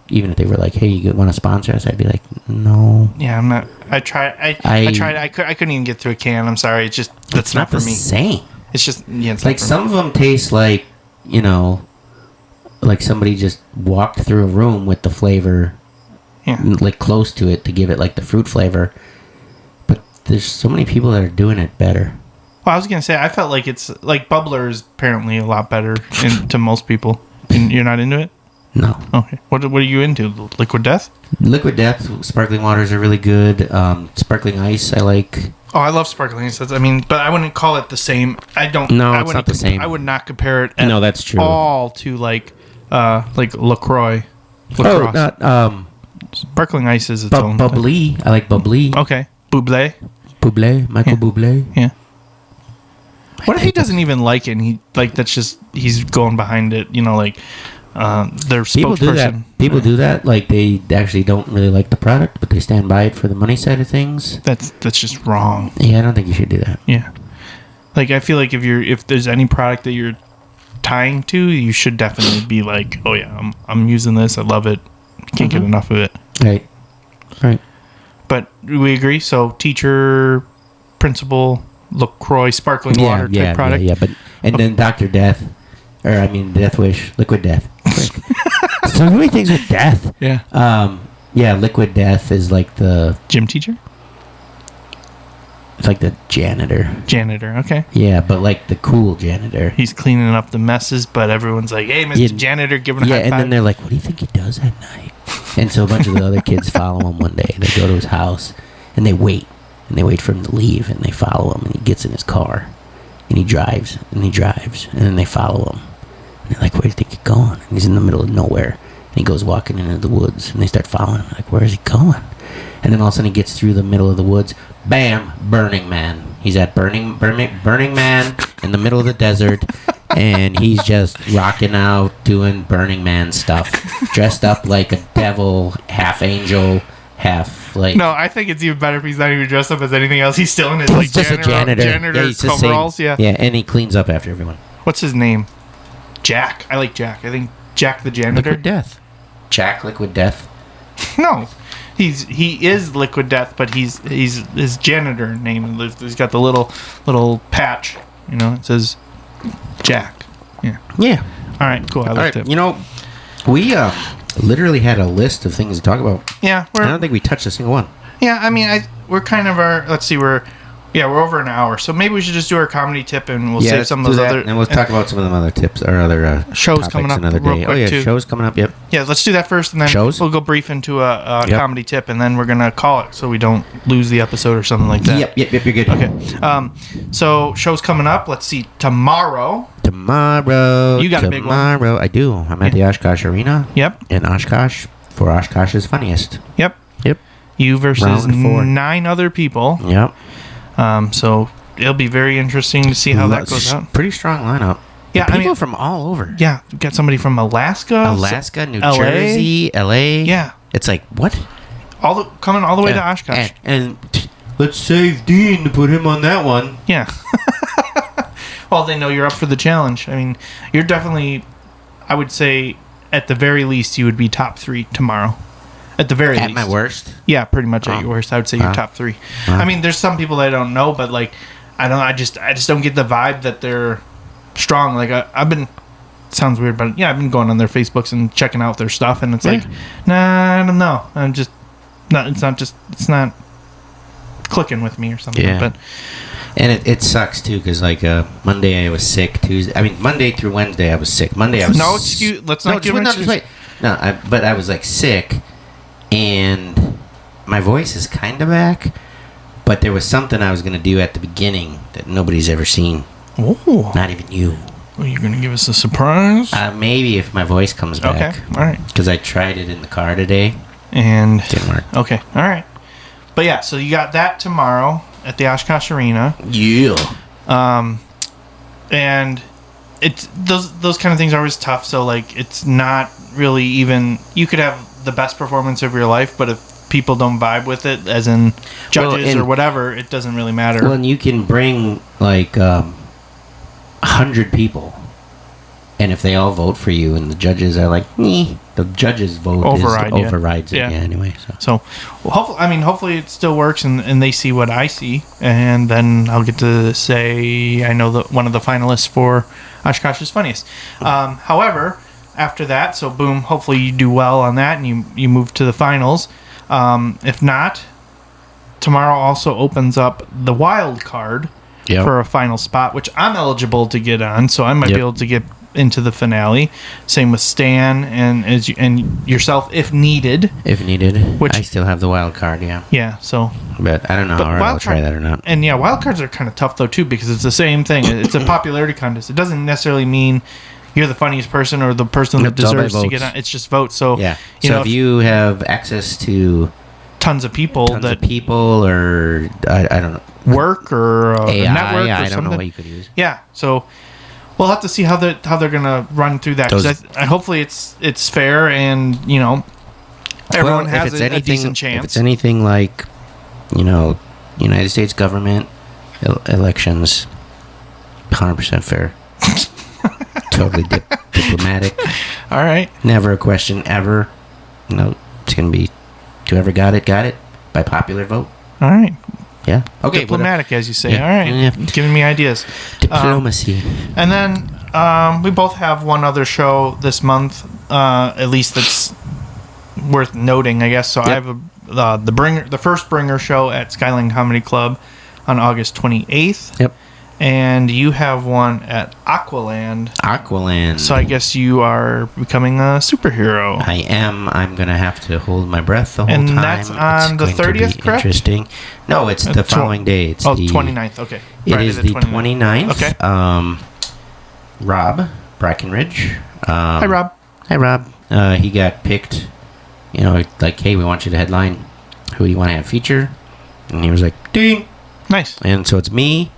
S3: Even if they were like, "Hey, you want to sponsor us?" I'd be like, "No."
S1: Yeah, I'm not. I tried. I tried. I couldn't even get through a can. I'm sorry. It's just that's
S3: It's
S1: not for
S3: the
S1: me.
S3: same.
S1: It's just It's
S3: Like
S1: not for
S3: some of them taste like, you know, like somebody just walked through a room with the flavor,
S1: me. Yeah.
S3: like close to it to give it like the fruit flavor. But there's so many people that are doing it better.
S1: Well, I was gonna say I felt like it's like Bubbler is apparently a lot better to most people. And you're not into it?
S3: No.
S1: Okay. What are you into? Liquid Death?
S3: Liquid Death, sparkling waters are really good. Sparkling ice, I like.
S1: Oh, I love sparkling ice. I mean, but I wouldn't call it the same. I don't.
S3: No,
S1: I
S3: it's
S1: wouldn't
S3: not the same.
S1: I would not compare it. At
S3: No, that's true.
S1: All to like LaCroix.
S3: Oh,
S1: Lacrosse.
S3: not
S1: Sparkling ice is its own.
S3: bubbly. I like bubbly.
S1: Okay. Bublé.
S3: Bublé, Michael Bublé.
S1: Yeah. What if he doesn't even like it? And he like that's just he's going behind it. You know, like their
S3: People do that.
S1: spokesperson.
S3: People do that. Like they actually don't really like the product, but they stand by it for the money side of things.
S1: That's just wrong.
S3: Yeah, I don't think you should do that.
S1: Yeah. Like I feel like if there's any product that you're tying to, you should definitely be like, oh yeah, I'm using this. I love it. Can't get enough of it.
S3: Right. Right.
S1: But we agree. So teacher, principal, LaCroix sparkling water type product.
S3: Yeah. But then Dr. Death, or I mean Death Wish, Liquid Death. So many things with death.
S1: Yeah.
S3: Yeah, Liquid Death is like the
S1: Gym teacher.
S3: it's like the janitor.
S1: Janitor. Okay.
S3: Yeah, but like the cool janitor.
S1: He's cleaning up the messes, but everyone's like, "Hey, Mr.
S3: Yeah,
S1: Janitor, giving a
S3: Yeah,
S1: high
S3: and
S1: five."
S3: then they're like, "What do you think he does at night?" And so a bunch of the other kids follow him one day. They go to his house and they wait for him to leave, and they follow him, and he gets in his car and he drives and then they follow him. And they're like, "Where do you think he's going?" And he's in the middle of nowhere. And he goes walking into the woods, and they start following him. Like, where is he going? And then all of a sudden he gets through the middle of the woods. Bam! Burning Man. He's at Burning Man in the middle of the desert, and he's just rocking out, doing Burning Man stuff, dressed up like a devil, half angel, half like.
S1: No, I think it's even better if he's not even dressed up as anything else. He's still in his like
S3: He's just a janitor. Yeah, he's the same.
S1: coveralls. Yeah.
S3: Yeah, and he cleans up after everyone.
S1: What's his name? Jack. I like Jack. I think Jack the janitor.
S3: Liquid Death. Jack Liquid Death.
S1: No, he is Liquid Death, but he's his janitor name. He's got the little patch. You know, it says Jack. Yeah.
S3: Yeah.
S1: All right. Cool. I
S3: All
S1: liked
S3: right.
S1: it.
S3: You know, we literally had a list of things to talk about.
S1: Yeah.
S3: I don't think we touched a single one.
S1: Yeah. I mean, we're kind of let's see. We're over an hour, so maybe we should just do our comedy tip, and we'll save some of those other.
S3: And we'll talk about some of them other tips or other
S1: shows coming up
S3: another
S1: real
S3: day.
S1: quick, too.
S3: Shows coming up. Yep.
S1: Yeah, let's do that first, and then
S3: Shows?
S1: we'll go brief into a
S3: Yep.
S1: comedy tip, and then we're gonna call it so we don't lose the episode or something like that.
S3: Yep. You're good.
S1: Okay. So shows coming up. Let's see. Tomorrow.
S3: You
S1: got a big one.
S3: Tomorrow, I do. I'm at the Oshkosh Arena.
S1: Yep.
S3: In Oshkosh for Oshkosh's Funniest.
S1: Yep.
S3: Yep.
S1: You versus
S3: Round 4.
S1: 9 other people.
S3: Yep.
S1: So it'll be very interesting to see how that goes out.
S3: Pretty strong lineup.
S1: Yeah,
S3: People
S1: I mean,
S3: from all over.
S1: yeah, we got somebody from Alaska,
S3: New
S1: LA.
S3: Jersey, LA.
S1: Yeah,
S3: It's like, what?
S1: coming all the way to Oshkosh.
S3: And let's save Dean to put him on that one.
S1: Yeah. Well, they know you're up for the challenge. I mean, you're definitely, I would say, at the very least, you would be top 3 tomorrow. at the very
S3: At
S1: least.
S3: my worst?
S1: Yeah, pretty much at your worst. I would say your top 3. I mean, there's some people that I don't know, but like, I just don't get the vibe that they're strong. Like I've been, sounds weird, but yeah, I've been going on their Facebooks and checking out their stuff, and it's like, nah, I don't know. I'm just not. It's not clicking with me or something.
S3: Yeah.
S1: But
S3: And it sucks too, because like Monday I was sick. Monday through Wednesday I was sick. Monday I was
S1: no excuse. Let's not give an excuse.
S3: Wait. No, but I was like sick, and my voice is kind of back. But there was something I was gonna do at the beginning that nobody's ever seen.
S1: Oh,
S3: Not even you.
S1: well, you're gonna give us a surprise.
S3: Maybe if my voice comes back.
S1: Okay, all right.
S3: Because I tried it in the car today.
S1: And
S3: Didn't work.
S1: okay, all right. But yeah, so you got that tomorrow at the Oshkosh Arena.
S3: Yeah.
S1: And it's those kind of things are always tough. So like, it's not really even. You could have the best performance of your life, but if people don't vibe with it, as in judges or whatever, it doesn't really matter.
S3: Well, and you can bring like 100 people, and if they all vote for you, and the judges are like, the judges' vote overrides it.
S1: Yeah.
S3: Yeah. Anyway,
S1: So, well, hopefully it still works, and they see what I see, and then I'll get to say I know one of the finalists for Oshkosh's Funniest. However, after that, so boom, hopefully you do well on that, and you move to the finals. If not, tomorrow also opens up the wild card for a final spot, which I'm eligible to get on, so I might be able to get into the finale. Same with Stan and yourself if needed.
S3: If needed,
S1: Which
S3: I still have the wild card. Yeah.
S1: Yeah. So.
S3: But I don't know how I'll try that or not.
S1: And yeah, wild cards are kind of tough though too, because it's the same thing. It's a popularity contest. It doesn't necessarily mean you're the funniest person or the person that deserves to get on. It's just votes. So
S3: yeah. So if you have access to
S1: tons of people,
S3: or I don't know,
S1: work or
S3: AI,
S1: network or
S3: I don't
S1: something.
S3: know what you could use.
S1: Yeah. So we'll have to see how they're gonna run through that, because hopefully it's fair, and everyone has a decent chance.
S3: If it's anything like United States government elections, 100% fair. Totally diplomatic.
S1: All right.
S3: Never a question ever. No, it's gonna be whoever got it by popular vote.
S1: All right.
S3: Yeah. Okay.
S1: Diplomatic, as you say.
S3: Yeah.
S1: All right.
S3: Yeah.
S1: Giving me ideas.
S3: Diplomacy.
S1: And then we both have one other show this month, at least that's worth noting, I guess. So I have the first Bringer show at Skyline Comedy Club on August 28th.
S3: Yep.
S1: And you have one at Aqualand. So I guess you are becoming a superhero.
S3: I am. I'm going to have to hold my breath the whole time.
S1: And that's on the 30th, correct?
S3: Interesting. No, it's the following day. It's the
S1: 29th. Okay.
S3: It is the 29th.
S1: Okay.
S3: Rob Brackenridge.
S1: Hi, Rob.
S3: Hi, Rob. He got picked, like, hey, we want you to headline. Who do you want to have feature? And he was like, ding.
S1: Nice.
S3: And so it's me,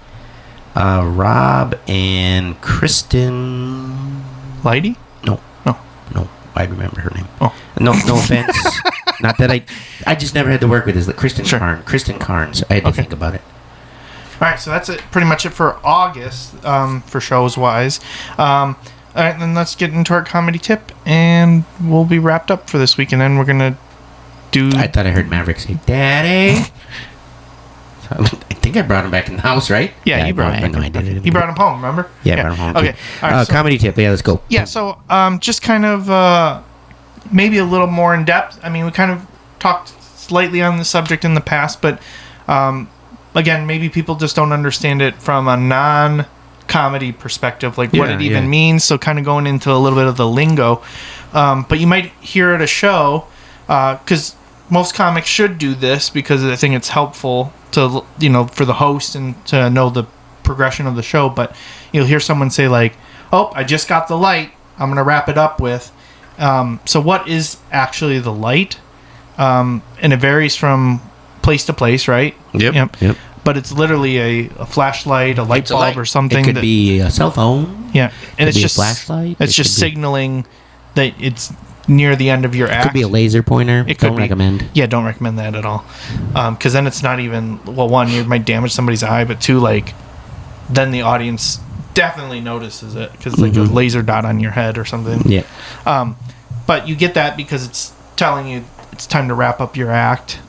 S3: Rob, and Kristen.
S1: Lighty?
S3: No.
S1: Oh.
S3: No. I remember her name.
S1: Oh.
S3: No offense. Not that I just never had to work with this. Like Kristen Carnes. I had to think about it.
S1: All right, so that's it. Pretty much it for August, for shows wise. All right, then let's get into our comedy tip, and we'll be wrapped up for this week. And then we're gonna do.
S3: I thought I heard Maverick say, "Daddy." I think I brought him back in the house, right?
S1: Yeah, you brought him.
S3: I know I did it.
S1: You brought him home, remember?
S3: Yeah, brought him home.
S1: Okay. All right,
S3: comedy tip. Yeah, let's go.
S1: Yeah, so just kind of maybe a little more in depth. I mean, we kind of talked slightly on the subject in the past, but again, maybe people just don't understand it from a non-comedy perspective, like what it even means. So kind of going into a little bit of the lingo. But you might hear at a show, because most comics should do this because I think it's helpful to, for the host and to know the progression of the show. But you'll hear someone say like, "Oh, I just got the light. I'm going to wrap it up with." So what is actually the light? And it varies from place to place, right?
S3: Yep.
S1: But it's literally a flashlight, a light bulb, or something.
S3: It could be a cell phone.
S1: Yeah, and it's just
S3: a flashlight.
S1: It's just signaling that it's near the end of your act.
S3: It could be a laser pointer. Don't recommend.
S1: Yeah, don't recommend that at all. Because then it's not even, one, you might damage somebody's eye, but two, then the audience definitely notices it because it's like a laser dot on your head or something.
S3: Yeah.
S1: But you get that because it's telling you it's time to wrap up your act.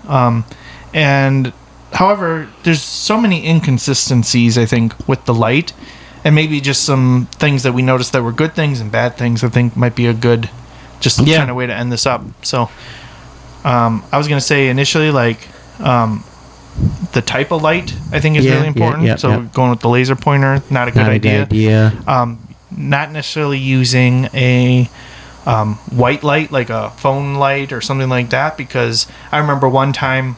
S1: And however, there's so many inconsistencies, I think, with the light, and maybe just some things that we noticed that were good things and bad things. I think might be a good, just kind of way to end this up. So, I was gonna say initially, like, the type of light I think is really important. So going with the laser pointer, not a good idea. Not necessarily using a white light, like a phone light or something like that, because I remember one time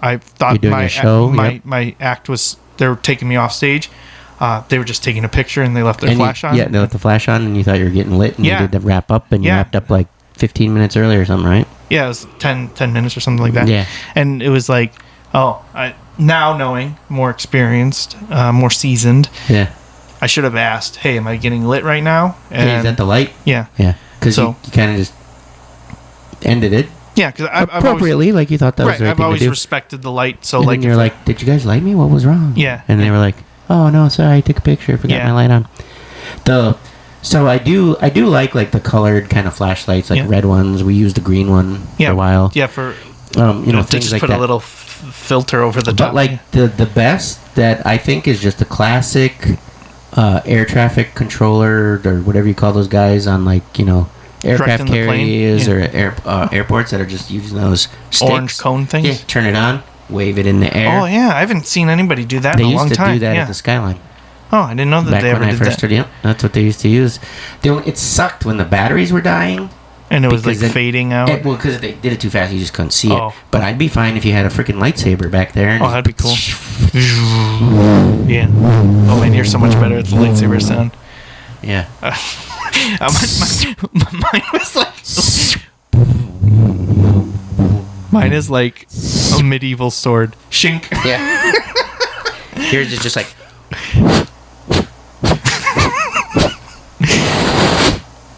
S1: I thought my act was, they were taking me off stage. They were just taking a picture and they left their flash on.
S3: Yeah, they left the flash on and you thought you were getting lit and you did the wrap up and you wrapped up like 15 minutes earlier or something, right? Yeah,
S1: it was 10 minutes or something like that.
S3: Yeah.
S1: And it was like, now knowing, more experienced, more seasoned.
S3: Yeah.
S1: I should have asked, hey, am I getting lit right now? And
S3: is that the light?
S1: Yeah.
S3: Yeah. Because you kind of just ended it.
S1: Yeah, because
S3: appropriately, like you thought that was the right
S1: I've
S3: thing
S1: always
S3: to do.
S1: respected the light. So
S3: and
S1: like,
S3: then you're like, did you guys light me? What was wrong?
S1: Yeah.
S3: And they were like, oh no, sorry, I took a picture, forgot my light on. So I do like the colored kind of flashlights, like red ones. We used the green one for a while.
S1: Yeah, for
S3: things
S1: just
S3: like
S1: put
S3: that.
S1: A little filter over the top.
S3: But like the best that I think is just the classic air traffic controller or whatever you call those guys on aircraft carriers or airports that are just using those sticks.
S1: Orange cone things.
S3: Yeah, turn it on, wave it in the air.
S1: Oh yeah, I haven't seen anybody do that in a long time.
S3: They used to do that at the Skyline.
S1: Oh, I didn't know that they ever did that. Back when I first
S3: started, yeah, that's what they used to use. It sucked when the batteries were dying.
S1: And it was like fading out.
S3: Because they did it too fast, you just couldn't see it. But I'd be fine if you had a freaking lightsaber back there.
S1: Oh, that'd be cool. Yeah. Oh man, you're so much better at the lightsaber sound.
S3: Yeah.
S1: Mine is like a medieval sword. Shink.
S3: Yeah. Yours is just like.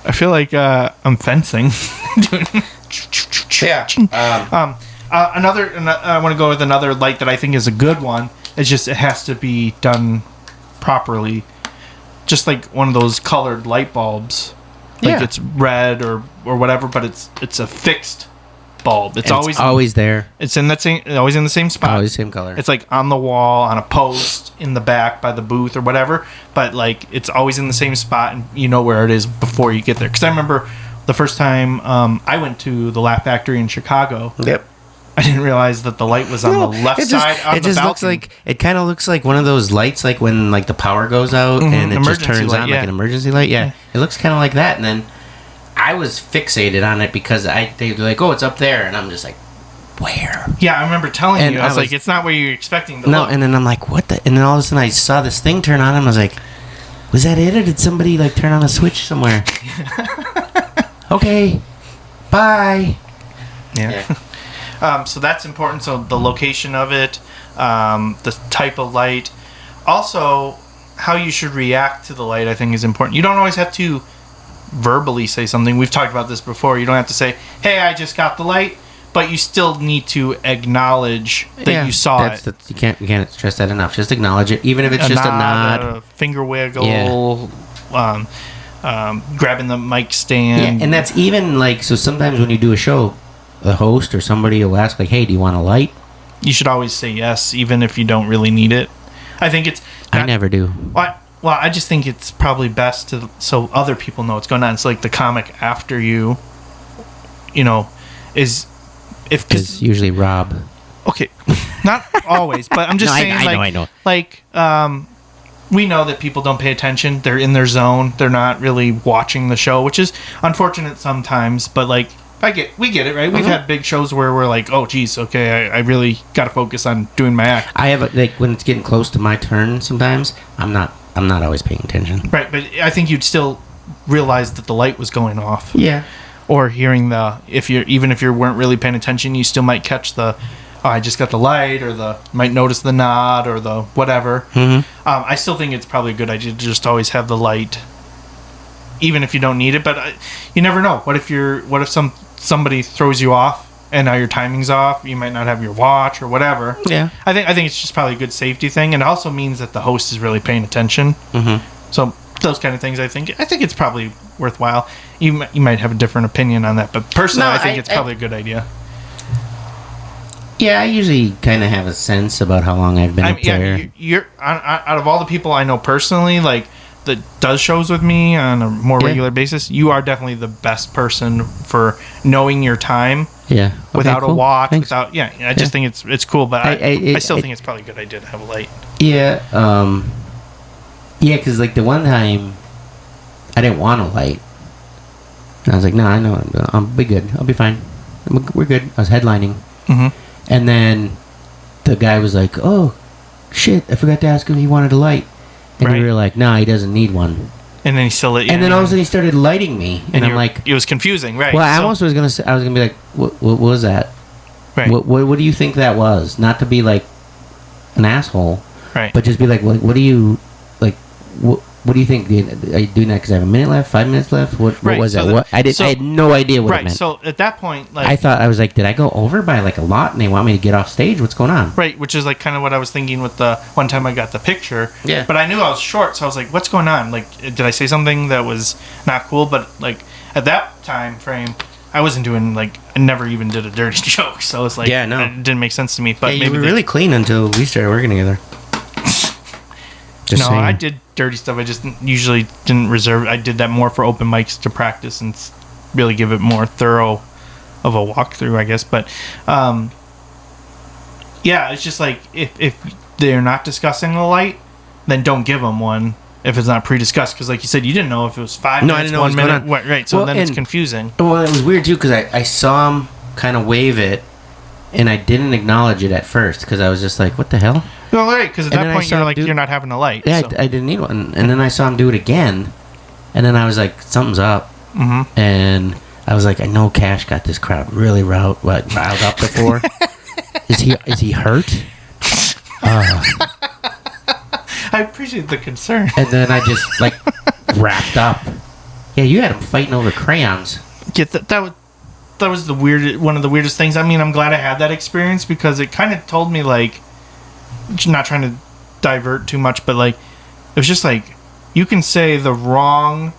S1: I feel like I'm fencing.
S3: Yeah.
S1: I want to go with another light that I think is a good one. It's just it has to be done properly. Just like one of those colored light bulbs. Like it's red or whatever, but it's a fixed bulb. It's always there. It's in always in the same spot.
S3: Always same color.
S1: It's like on the wall, on a post, in the back by the booth or whatever. But like it's always in the same spot, and you know where it is before you get there. Because I remember the first time I went to the Laugh Factory in Chicago.
S3: Yep.
S1: I didn't realize that the light was on the left side.
S3: It just looks like it kind of looks like one of those lights, like when like the power goes out and it just turns on like an emergency light. Yeah, it looks kind of like that. And then I was fixated on it because they were like, "Oh, it's up there," and I'm just like, "Where?"
S1: Yeah, I remember telling you. I was like, "It's not where you're expecting to look."
S3: And then I'm like, "What the?" And then all of a sudden, I saw this thing turn on, and I was like, "Was that it, or did somebody like turn on a switch somewhere?" Okay, bye.
S1: Yeah. So that's important. So the location of it, the type of light, also how you should react to the light, I think is important. You don't always have to verbally say something. We've talked about this before. You don't have to say, "Hey, I just got the light," but you still need to acknowledge that you saw it.
S3: You can't stress that enough. Just acknowledge it, even if it's just a nod,
S1: a finger wiggle, grabbing the mic stand.
S3: Yeah, and that's even like, so sometimes when you do a show, the host or somebody will ask like, "Hey, do you want a light?"
S1: You should always say yes, even if you don't really need it. I think it's.
S3: I never do.
S1: Well, I just think it's probably best so other people know what's going on. It's like the comic after you, is if
S3: it's usually Rob.
S1: Okay, not always, but I'm just saying.
S3: I know.
S1: Like, we know that people don't pay attention. They're in their zone. They're not really watching the show, which is unfortunate sometimes. But like, we get it, right? We've had big shows where we're like, "Oh, geez, okay, I really got to focus on doing my act."
S3: I have when it's getting close to my turn. Sometimes I'm not always paying attention.
S1: Right, but I think you'd still realize that the light was going off.
S3: Yeah. Or
S1: hearing if you weren't really paying attention, you still might catch the, "Oh, I just got the light," or might notice the nod or the whatever.
S3: Mm-hmm.
S1: I still think it's probably a good idea to just always have the light, even if you don't need it. But you never know. What if somebody throws you off and now your timing's off? You might not have your watch or whatever.
S3: Yeah.
S1: I think it's just probably a good safety thing, and it also means that the host is really paying attention.
S3: Mm-hmm.
S1: So those kind of things, I think it's probably worthwhile. You might have a different opinion on that, but personally, I think it's probably a good idea.
S3: Yeah, I usually kind of have a sense about how long I've been up there.
S1: You're out of all the people I know personally, like that does shows with me on a more regular basis. You are definitely the best person for knowing your time.
S3: Yeah. Okay,
S1: without
S3: cool.
S1: a watch,
S3: Thanks.
S1: I just think it's cool, but I still think it's probably a good idea to have a light.
S3: Yeah. Yeah, because like the one time, I didn't want a light. And I was like, no, I know, I'll be good. I'll be fine. We're good. I was headlining.
S1: Mm-hmm.
S3: And then the guy was like, oh, shit, I forgot to ask him if he wanted a light. And we were like, nah, he doesn't need one.
S1: And then he still lit you.
S3: And then all of a sudden he started lighting me. And I'm like...
S1: It was confusing, right?
S3: Well, I almost was going to say... I was going to be like, what was that?
S1: Right.
S3: What do you think that was? Not to be like an asshole.
S1: Right.
S3: But just be like, what do you... Like, what do you think? Are you doing that because I have a minute left? 5 minutes left? What was that? I had no idea what it meant.
S1: So at that point, like...
S3: I was like, did I go over by like a lot and they want me to get off stage? What's going on?
S1: Right, which is like kind of what I was thinking with the one time I got the picture.
S3: Yeah.
S1: But I knew I was short, so I was like, what's going on? Like, did I say something that was not cool? But like at that time frame, I wasn't doing like... I never even did a dirty joke, so it's like...
S3: Yeah, no.
S1: It didn't make sense to me, but
S3: you were really clean until we started working together.
S1: Saying. I did dirty stuff. I just usually didn't reserve. I did that more for open mics to practice and really give it more thorough of a walkthrough, I guess. But yeah, it's just like if they're not discussing the light, then don't give them one if it's not pre-discussed. Because like you said, you didn't know if it was 5 minutes,
S3: I didn't know
S1: 1 minute.
S3: Going on.
S1: Right, so then it's confusing.
S3: Well, it was weird too because I saw him kind of wave it, and I didn't acknowledge it at first because I was just like, what the hell?
S1: Well, right, because at that point you're like, you're not having a light.
S3: Yeah,
S1: so.
S3: I didn't need one. And then I saw him do it again, and then I was like, something's up.
S1: Mm-hmm.
S3: And I was like, I know Cash got this crowd really riled up before. Is he hurt?
S1: I appreciate the concern.
S3: And then I just like wrapped up. Yeah, you had him fighting over crayons.
S1: Get that was one of the weirdest things. I mean, I'm glad I had that experience because it kind of told me like, not trying to divert too much, but like it was just like you can say the wrong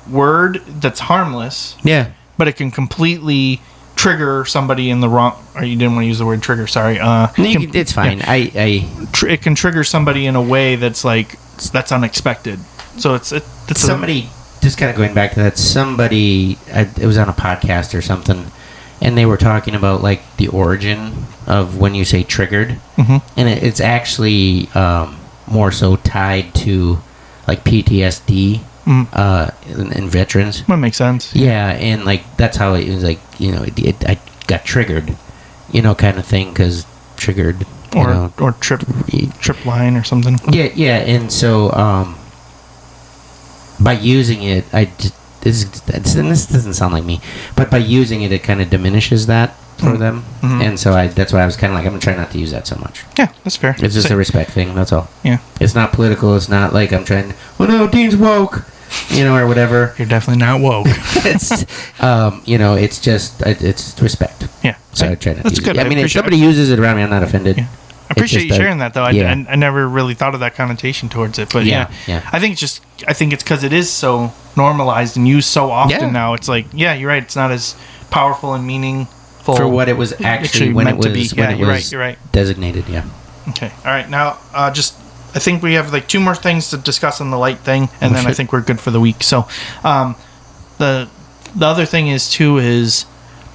S1: word that's harmless,
S3: yeah,
S1: but it can completely trigger somebody in the wrong. Or you didn't want to use the word trigger, sorry.
S3: It's fine. Yeah.
S1: It can trigger somebody in a way that's like that's unexpected. So it's
S3: somebody just kind of going back to that. Somebody it was on a podcast or something. And they were talking about like the origin of when you say triggered, and it's actually more so tied to like PTSD in veterans.
S1: That makes sense.
S3: Yeah, and like that's how it was like I got triggered, kind of thing because triggered
S1: or trip line or something.
S3: Yeah, and so by using it, this doesn't sound like me, but by using it, it kind of diminishes that for them, and so that's why I was kind of like, I'm gonna try not to use that so much.
S1: Yeah, that's fair.
S3: It's just a respect thing. That's all.
S1: Yeah,
S3: it's not political. It's not like I'm trying. Well, no, Dean's woke, or whatever.
S1: You're definitely not woke.
S3: It's it's just it's respect.
S1: Yeah,
S3: so I try not to use
S1: good.
S3: it. I mean, if somebody uses it around me, I'm not offended.
S1: Yeah. I appreciate you sharing that, though. I never really thought of that connotation towards it, but yeah. I think it's because it is so normalized and used so often now. It's like, yeah, you're right. It's not as powerful and meaningful
S3: for what it was actually when it was
S1: to be. Yeah, you're right.
S3: Designated. Yeah.
S1: Okay. All right. Now, I think we have like 2 more things to discuss on the light thing, and then I think we're good for the week. So, the other thing is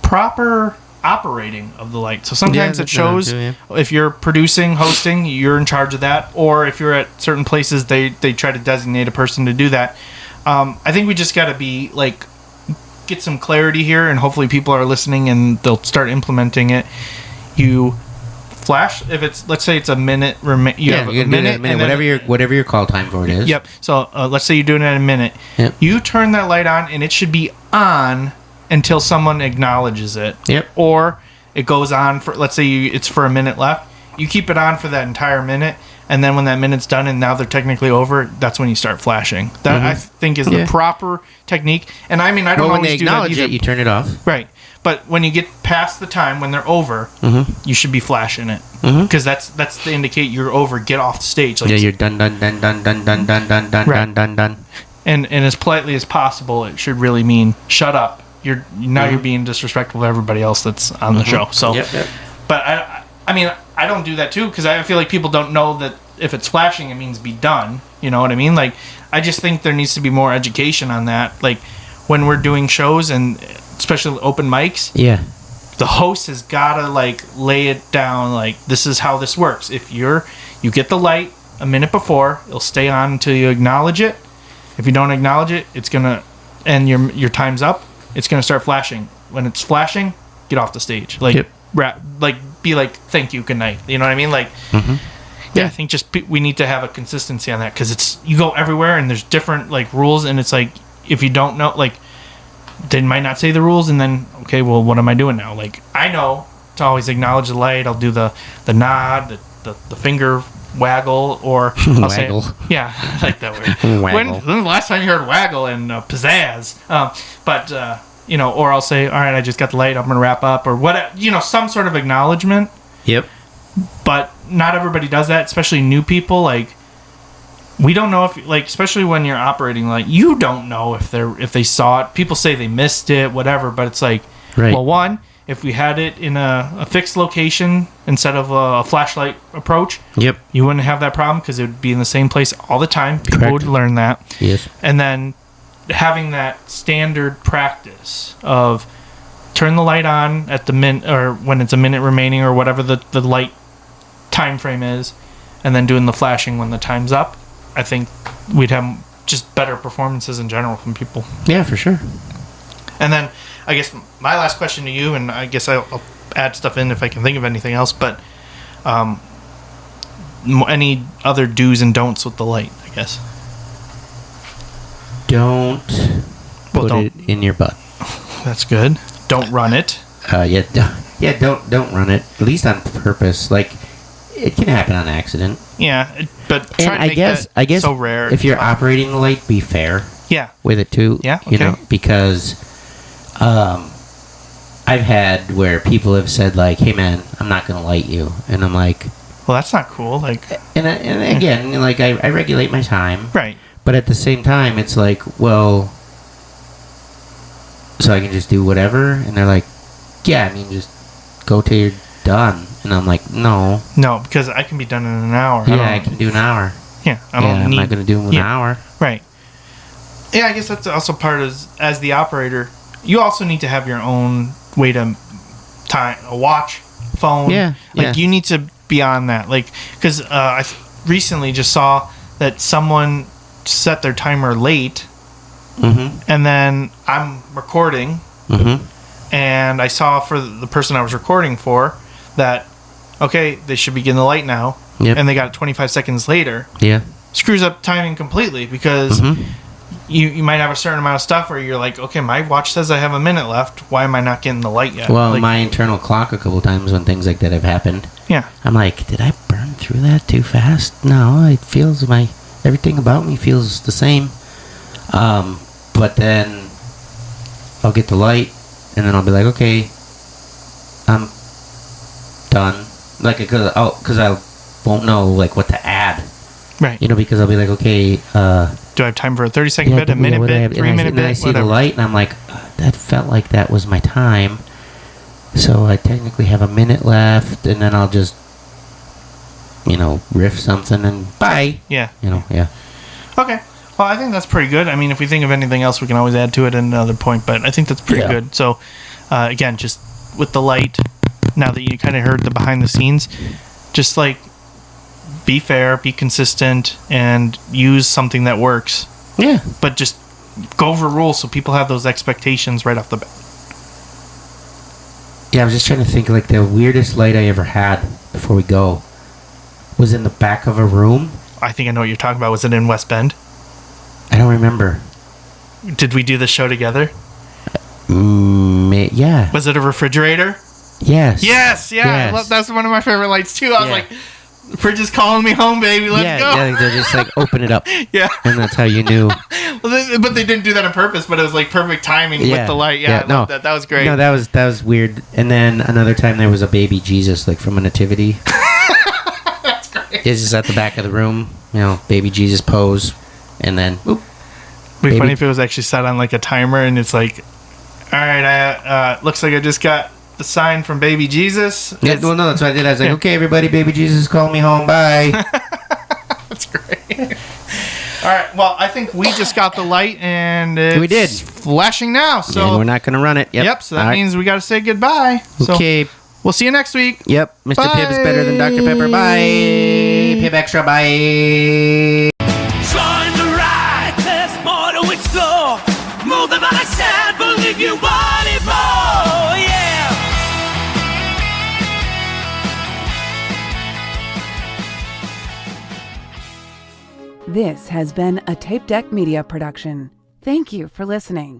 S1: proper operating of the light. So sometimes it shows if you're producing, hosting, you're in charge of that, or if you're at certain places, they try to designate a person to do that. I think we just got to be like get some clarity here, and hopefully people are listening and they'll start implementing it. You flash if it's, let's say it's a minute. You have a minute,
S3: whatever your call time for it is.
S1: Yep. So let's say you're doing it in a minute.
S3: Yep.
S1: You turn that light on, and it should be on until someone acknowledges it.
S3: Yep.
S1: Or it goes on for, let's say it's for a minute left. You keep it on for that entire minute, and then when that minute's done and now they're technically over, that's when you start flashing. That I think is the proper technique. And I mean, I don't always do that either.
S3: When they acknowledge it, you turn it off.
S1: Right. But when you get past the time when they're over, you should be flashing it because that's to indicate you're over. Get off the stage. Like,
S3: you're done.
S1: And as politely as possible, it should really mean shut up. You're being disrespectful to everybody else that's on the show. So, but I mean, I don't do that too because I feel like people don't know that if it's flashing, it means be done. You know what I mean? Like, I just think there needs to be more education on that. Like, when we're doing shows and especially open mics,
S3: Yeah.
S1: the host has gotta like lay it down. Like, this is how this works. If you get the light a minute before, it'll stay on until you acknowledge it. If you don't acknowledge it, it's gonna, and your time's up. It's gonna start flashing. When it's flashing, get off the stage. Like, be like, thank you, good night. You know what I mean? Like, yeah, I think just we need to have a consistency on that because you go everywhere and there's different like rules, and it's like if you don't know, like, they might not say the rules, and then okay, well, what am I doing now? Like, I know to always acknowledge the light. I'll do the nod, the finger waggle, or I'll
S3: Waggle.
S1: say, yeah, I like that word.
S3: Waggle.
S1: When's the last time you heard waggle and pizzazz? But you know, or I'll say, all right, I just got the light. I'm gonna wrap up, or what? You know, some sort of acknowledgement.
S3: Yep.
S1: But not everybody does that, especially new people. Like, we don't know if, like, especially when you're operating, like, you don't know if they saw it. People say they missed it, whatever. But it's like,
S3: Right.
S1: well, one, if we had it in a fixed location instead of a flashlight approach,
S3: Yep.
S1: you wouldn't have that problem because it would be in the same place all the time. People
S3: Correct.
S1: would learn that.
S3: Yes.
S1: And then having that standard practice of turn the light on at the minute, or when it's a minute remaining, or whatever the light time frame is, and then doing the flashing when the time's up. I think we'd have just better performances in general from people.
S3: Yeah, for sure.
S1: And then I guess my last question to you, and I guess I'll add stuff in if I can think of anything else, but any other do's and don'ts with the light, I guess.
S3: Don't put
S1: don't.
S3: it in your butt.
S1: That's good. Don't run it.
S3: Don't run it. At least on purpose. Like, it can happen on accident.
S1: Yeah, but
S3: And
S1: try to make
S3: I guess
S1: so rare.
S3: if you're operating the light, be fair
S1: Yeah.
S3: with it too.
S1: Yeah,
S3: You know,
S1: okay.
S3: because I've had where people have said like, "Hey man, I'm not gonna light you," and I'm like,
S1: Well, that's not cool. Like,
S3: and again, like I regulate my time,
S1: right.
S3: but at the same time, it's like, well, so I can just do whatever, and they're like, yeah, I mean, just go till you're done, and I'm like, no,
S1: No, because I can be done in an hour.
S3: I can do an hour.
S1: I'm
S3: not gonna do an hour.
S1: Right. Yeah, I guess that's also part of, as the operator, you also need to have your own way to time, a watch, phone.
S3: Yeah,
S1: Like, you need to be on that. Like, because I recently just saw that someone set their timer late, and then I'm recording, and I saw for the person I was recording for that, okay, they should be getting the light now, and they got it 25 seconds later.
S3: Yeah.
S1: Screws up timing completely because you might have a certain amount of stuff where you're like, okay, my watch says I have a minute left. Why am I not getting the light yet?
S3: Well,
S1: like,
S3: my internal clock a couple times when things like that have happened.
S1: Yeah.
S3: I'm like, did I burn through that too fast? No, it feels everything about me feels the same. But then I'll get the light, and then I'll be like, okay, I'm done. Like, because I won't know like what to add.
S1: Right.
S3: You know, because I'll be like, okay,
S1: do I have time for a 30-second bit, a minute bit, 3-minute
S3: and then I
S1: bit,
S3: see
S1: whatever?
S3: the light, and I'm like, that felt like that was my time. So I technically have a minute left, and then I'll just, riff something and bye.
S1: Yeah.
S3: Yeah.
S1: Okay. Well, I think that's pretty good. I mean, if we think of anything else, we can always add to it at another point, but I think that's pretty good. So, again, just with the light, now that you kind of heard the behind the scenes, just like be fair, be consistent, and use something that works.
S3: Yeah.
S1: But just go over rules so people have those expectations right off the bat.
S3: Yeah, I was just trying to think, like, the weirdest light I ever had before we go was in the back of a room.
S1: I think I know what you're talking about. Was it in West Bend?
S3: I don't remember.
S1: Did we do the show together?
S3: Yeah.
S1: Was it a refrigerator?
S3: Yes.
S1: Yes, yeah.
S3: Yes.
S1: That's one of my favorite lights, too. I was
S3: Yeah.
S1: like, the fridge is calling me home, baby. Let's go.
S3: Yeah, they're just like, open it up.
S1: Yeah.
S3: And that's how you knew.
S1: But they didn't do that on purpose, but it was like perfect timing with the light. Yeah, I love that. That was great.
S3: No, that was weird. And then another time there was a baby Jesus, like from a nativity.
S1: That's great.
S3: It's just at the back of the room, baby Jesus pose. And then,
S1: It'd be
S3: baby.
S1: funny if it was actually set on like a timer and it's like, all right, looks like I just got the sign from Baby Jesus.
S3: Yeah, well, no, that's what I did. I was like, okay, everybody, Baby Jesus, call me home. Bye.
S1: That's great. All right. Well, I think we just got the light, and
S3: We did.
S1: flashing now. So
S3: And we're not going to run it.
S1: Yep. So that means we got to say goodbye.
S3: Okay.
S1: So we'll see you next week.
S3: Yep. Mr.
S1: Bye.
S3: Pibb is better than Dr. Pepper. Bye. Pibb Extra. Bye.
S2: Join the ride, there's more to explore. Move the body side, believe you want it more, yeah.
S5: This has been a Tapedeck Media production. Thank you for listening.